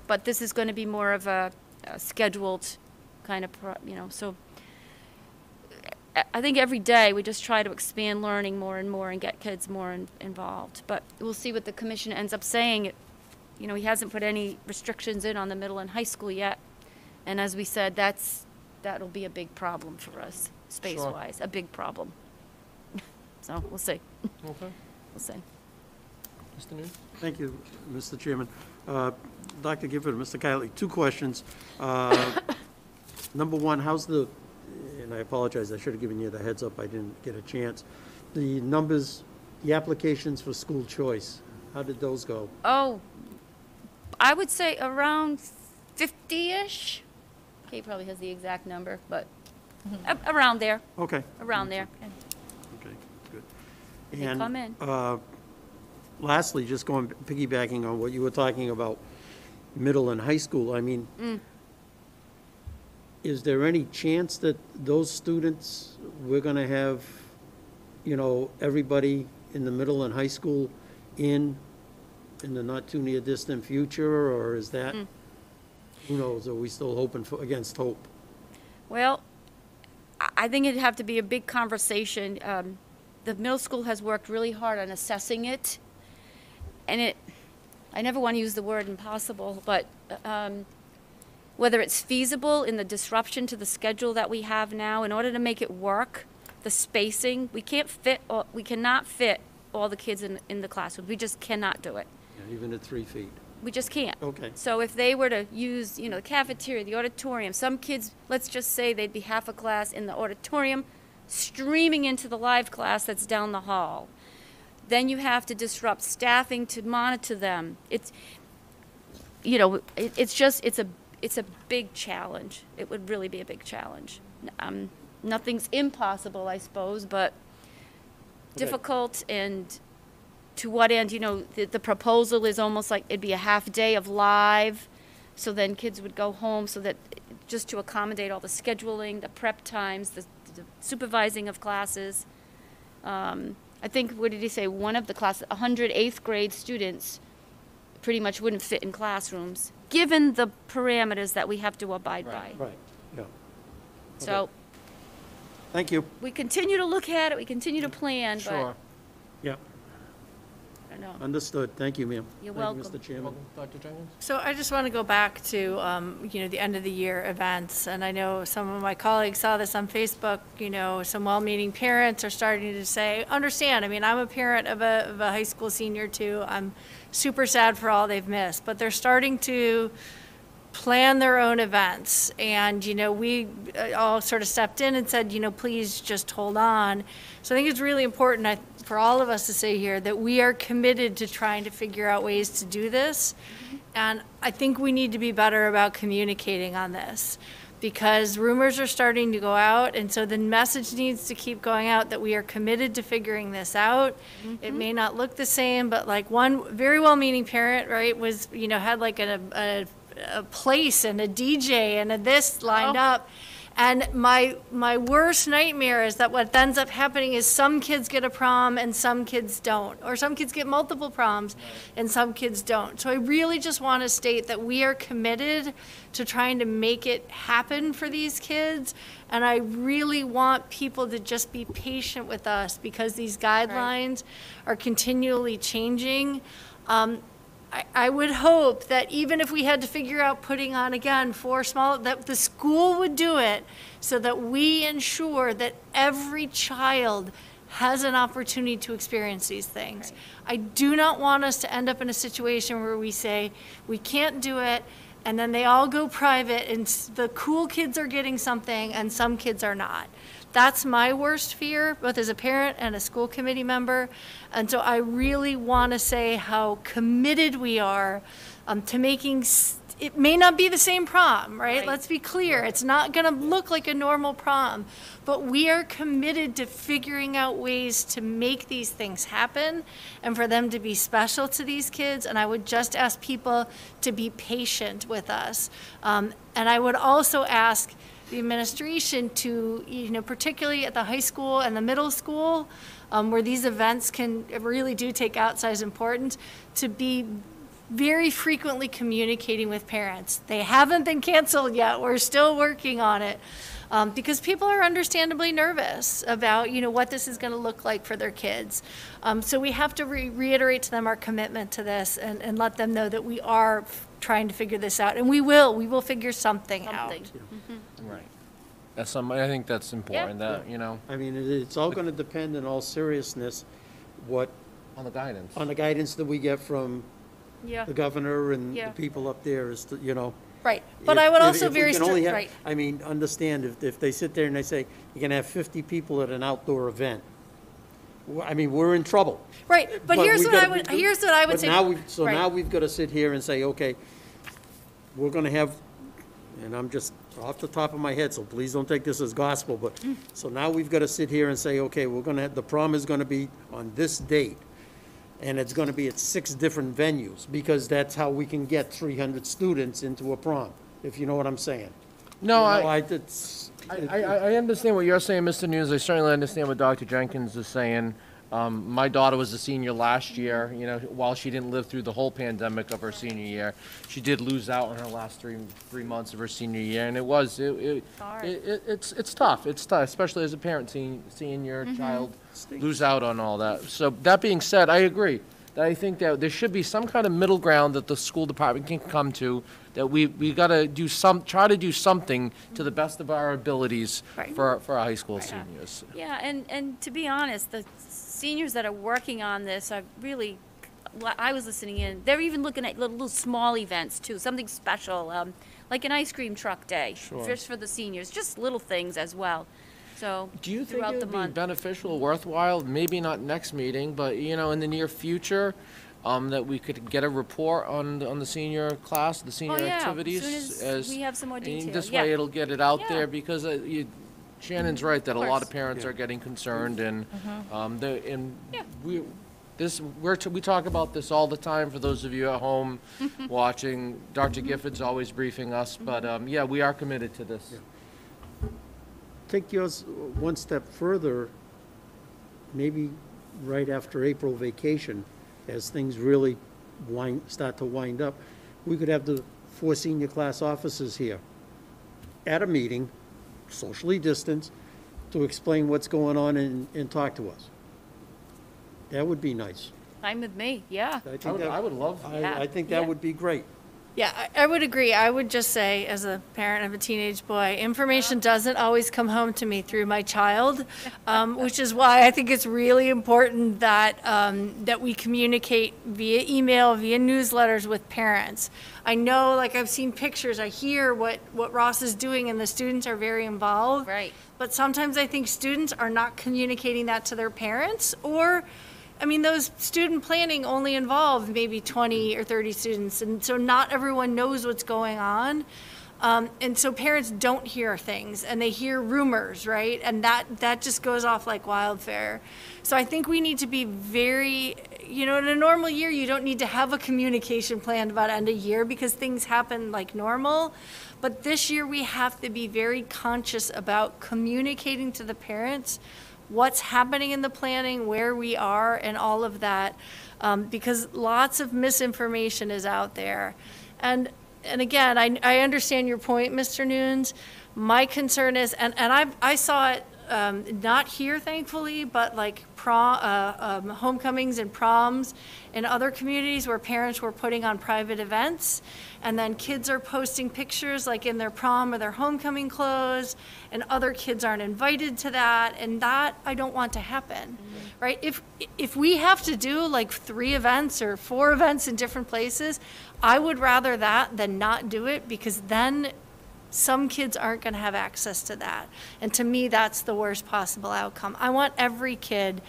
But this is going to be more of a scheduled kind of, so I think every day we just try to expand learning more and more and get kids more involved. But we'll see what the commission ends up saying. He hasn't put any restrictions in on the middle and high school yet. And as we said, that'll be a big problem for us, space-wise, a big problem. So we'll see. Okay. We'll see. Mr. Noon? Thank you, Mr. Chairman. Dr. Gifford, Mr. Kiley, 2 questions. Number 1, how's and I apologize, I should have given you the heads up, I didn't get a chance. The numbers, the applications for school choice, how did those go? Oh, I would say around 50-ish. Kate probably has the exact number, but around there. Okay. Around there. Okay, good. They come in. Lastly, just piggybacking on what you were talking about, middle and high school, I mean, is there any chance that those students, we're going to have, everybody in the middle and high school in the not too near distant future, or is that, who knows, are we still hoping against hope? Well, I think it'd have to be a big conversation. The middle school has worked really hard on assessing it, and I never want to use the word impossible, but whether it's feasible in the disruption to the schedule that we have now, in order to make it work, the spacing, we cannot fit all the kids in the classroom. We just cannot do it. Yeah, even at 3 feet. We just can't. Okay. So if they were to use, the cafeteria, the auditorium, some kids, let's just say they'd be half a class in the auditorium, streaming into the live class that's down the hall. Then you have to disrupt staffing to monitor them. It's a big challenge. It would really be a big challenge. Nothing's impossible, I suppose, but difficult. And to what end? The proposal is almost like it'd be a half day of live, so then kids would go home, so that just to accommodate all the scheduling, the prep times, the supervising of classes. I think, what did he say, one of the classes, 100 8th grade students pretty much wouldn't fit in classrooms, given the parameters that we have to abide by. Right, yeah. So, thank you. we continue to look at it, we continue to plan, but Yeah, I don't know. understood. Thank you, ma'am. You're Thank you, welcome. Mr. Chairman. Dr. Jenkins? So I just want to go back to, the end of the year events, and I know some of my colleagues saw this on Facebook. Some well-meaning parents are starting to say, understand, I'm a parent of a high school senior too. I'm super sad for all they've missed, but they're starting to plan their own events. And, we all sort of stepped in and said, please just hold on. So I think it's really important for all of us to say here that we are committed to trying to figure out ways to do this. And I think we need to be better about communicating on this, because rumors are starting to go out, and so the message needs to keep going out that we are committed to figuring this out. It may not look the same, but like one very well-meaning parent, right, was, had like a place and a DJ and a this lined up. And my worst nightmare is that what ends up happening is some kids get a prom and some kids don't, or some kids get multiple proms and some kids don't. So I really just want to state that we are committed to trying to make it happen for these kids, and I really want people to just be patient with us, because these guidelines are continually changing. I would hope that even if we had to figure out putting on, again, 4 small, that the school would do it so that we ensure that every child has an opportunity to experience these things. I do not want us to end up in a situation where we say, we can't do it, and then they all go private, and the cool kids are getting something, and some kids are not. That's my worst fear, both as a parent and a school committee member. And so I really want to say how committed we are to making, it may not be the same prom, right? Let's be clear. It's not going to look like a normal prom. But we are committed to figuring out ways to make these things happen and for them to be special to these kids. And I would just ask people to be patient with us. And I would also ask the administration to, particularly at the high school and the middle school, where these events can really do take outsized importance, to be very frequently communicating with parents. They haven't been canceled yet. We're still working on it. Because people are understandably nervous about, what this is going to look like for their kids. So we have to reiterate to them our commitment to this and let them know that we are trying to figure this out. And we will figure something out. Right. That's I think that's important, that, I mean, it's all going to depend in all seriousness on the guidance. On the guidance that we get from the governor and the people up there is, Right, but I would also I mean, understand if they sit there and they say, you're going to have 50 people at an outdoor event. I mean, we're in trouble. Right, but here's what I would say. Now we've got to sit here and say, okay, we're going to have, and I'm just off the top of my head, so please don't take this as gospel, but so now we've got to sit here and say, okay, the prom is going to be on this date. And it's going to be at 6 different venues, because that's how we can get 300 students into a prom, if you know what I'm saying. No, I understand what you're saying, Mr. News. I certainly understand what Dr. Jenkins is saying. My daughter was a senior last year. While she didn't live through the whole pandemic of her senior year, she did lose out on her last three months of her senior year, and it's tough. It's tough, especially as a parent seeing your child lose out on all that. So that being said, I agree that I think that there should be some kind of middle ground that the school department can come to. That we got to try to do something to the best of our abilities for our high school seniors. Yeah, and to be honest, the seniors that are working on this are really, I was listening in, they're even looking at little small events too, something special, like an ice cream truck day, just for the seniors, just little things as well. So do you think it would be beneficial, worthwhile, maybe not next meeting, but in the near future, that we could get a report on the senior class, the senior activities? As soon as we have some more detail. This way it'll get it out there, because Shannon's right that a lot of parents are getting concerned, and we talk about this all the time. For those of you at home watching, Dr. Gifford's always briefing us, but we are committed to this. Take yours one step further, maybe right after April vacation, as things really start to wind up, we could have the 4 senior class officers here at a meeting, socially distanced, to explain what's going on and talk to us. That would be nice. Fine with me, yeah. I would love that. I think that would be great. Yeah, I would agree. I would just say, as a parent of a teenage boy, information doesn't always come home to me through my child, which is why I think it's really important that that we communicate via email, via newsletters with parents. I know, I've seen pictures, I hear what Ross is doing, and the students are very involved. Right. But sometimes I think students are not communicating that to their parents, or those student planning only involve maybe 20 or 30 students, and so not everyone knows what's going on. And so parents don't hear things, and they hear rumors, right? And that just goes off like wildfire. So I think we need to be very, in a normal year, you don't need to have a communication plan about end of year because things happen like normal. But this year we have to be very conscious about communicating to the parents what's happening in the planning, where we are, and all of that, because lots of misinformation is out there. And again, I understand your point, Mr. Nunes. My concern is, and I saw it not here thankfully, but like homecomings and proms in other communities where parents were putting on private events, and then kids are posting pictures like in their prom or their homecoming clothes, and other kids aren't invited to that, and that I don't want to happen, right? If we have to do like 3 events or 4 events in different places, I would rather that than not do it, because then some kids aren't going to have access to that. And to me, that's the worst possible outcome. I want every kid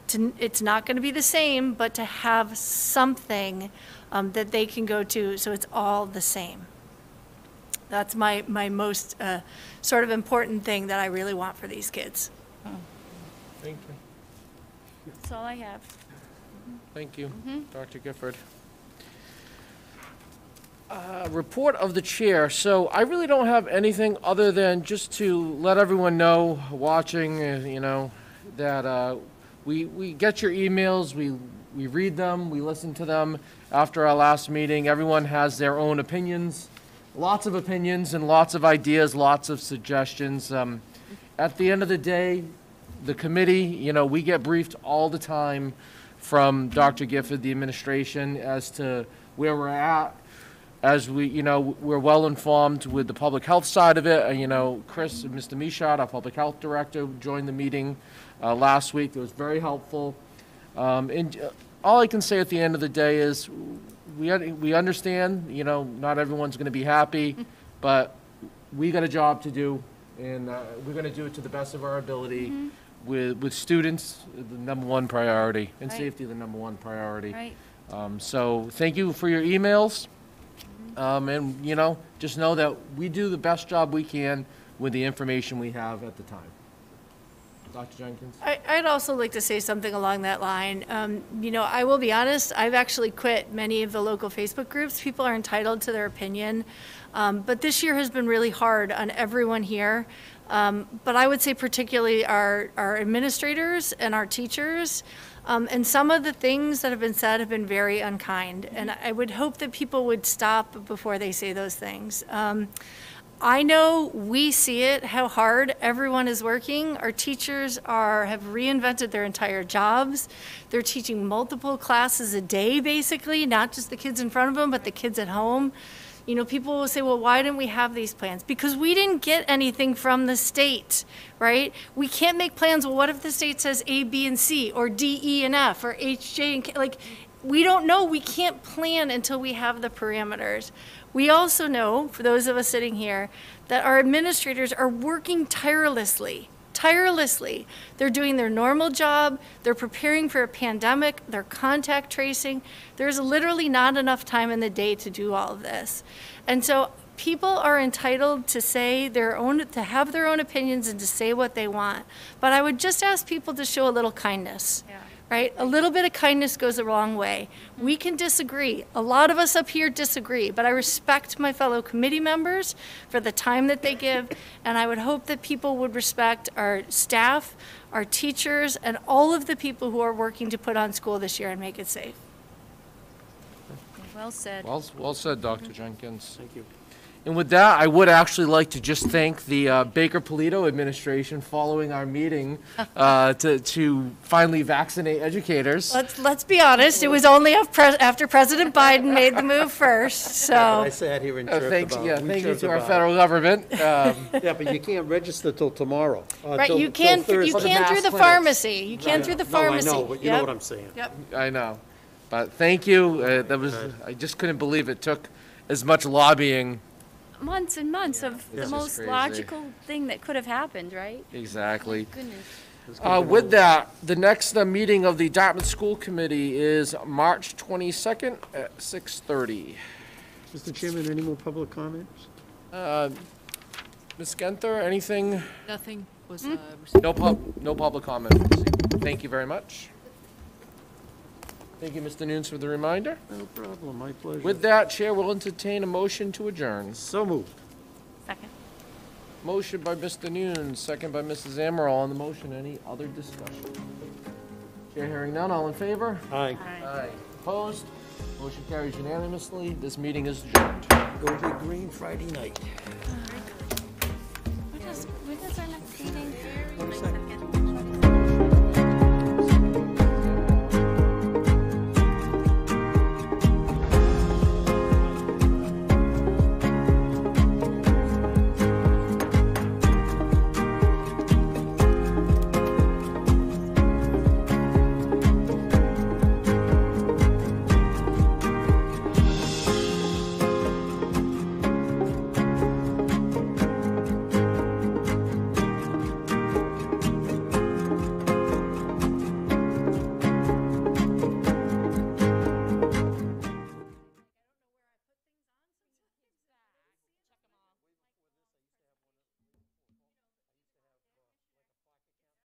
to, it's not going to be the same, but to have something that they can go to so it's all the same. That's my most sort of important thing that I really want for these kids. Thank you. That's all I have. Thank you, Dr. Gifford. Report of the chair. So I really don't have anything other than just to let everyone know watching, you know, that we get your emails, we read them, we listen to them after our last meeting. Everyone has their own opinions, lots of opinions and lots of ideas, lots of suggestions. At the end of the day, the committee, you know, we get briefed all the time from Dr. Gifford, the administration, as to where we're at. As we, you know, we're well informed with the public health side of it. You know, Chris, Mr. Michaud, our public health director, joined the meeting last week. It was very helpful. And all I can say at the end of the day is we understand, you know, not everyone's going to be happy, but we got a job to do, and we're going to do it to the best of our ability with students, the #1 priority, and safety, the #1 priority. Right. So thank you for your emails. And, you know, just know that we do the best job we can with the information we have at the time. Dr. Jenkins? I'd also like to say something along that line. You know, I will be honest, I've actually quit many of the local Facebook groups. People are entitled to their opinion. But this year has been really hard on everyone here. But I would say particularly our administrators and our teachers. And some of the things that have been said have been very unkind. And I would hope that people would stop before they say those things. I know we see it, how hard everyone is working. Our teachers have reinvented their entire jobs. They're teaching multiple classes a day, basically, not just the kids in front of them, but the kids at home. You know, people will say, well, why didn't we have these plans? Because we didn't get anything from the state, right? We can't make plans. Well, what if the state says A, B, and C, or D, E, and F, or H, J, and K? Like, we don't know. We can't plan until we have the parameters. We also know, for those of us sitting here, that our administrators are working tirelessly. They're doing their normal job. They're preparing for a pandemic. They're contact tracing. There's literally not enough time in the day to do all of this. And so people are entitled to say to have their own opinions and to say what they want. But I would just ask people to show a little kindness. Yeah. Right? A little bit of kindness goes a long way. We can disagree. A lot of us up here disagree, but I respect my fellow committee members for the time that they give, and I would hope that people would respect our staff, our teachers, and all of the people who are working to put on school this year and make it safe. Well said. Well said, Dr. Jenkins. Thank you. And with that, I would actually like to just thank the Baker-Polito administration following our meeting to finally vaccinate educators. Let's be honest. It was only after President Biden made the move first. So I sat here and chirped thank you to our federal it. government. Yeah, but you can't register till tomorrow. Right, you can through the pharmacy. You can through the pharmacy. No, I know, but you know what I'm saying. Yep. I know, but thank you. I just couldn't believe it took as much lobbying. Months and months of the This is most crazy. logical thing that could have happened, right? Exactly. Goodness. With that, the next meeting of the Dartmouth School Committee is March 22nd at 6:30. Mr. Chairman, any more public comments? Ms. Genther, anything? Nothing was No public comment. Thank you very much. Thank you, Mr. Nunes, for the reminder. No problem, my pleasure. With that, Chair will entertain a motion to adjourn. So moved. Second. Motion by Mr. Nunes, second by Mrs. Amaral. On the motion, any other discussion? Chair hearing none, all in favor? Aye. Aye. Opposed? Motion carries unanimously. This meeting is adjourned. Go Big Green Friday night. when is our next meeting?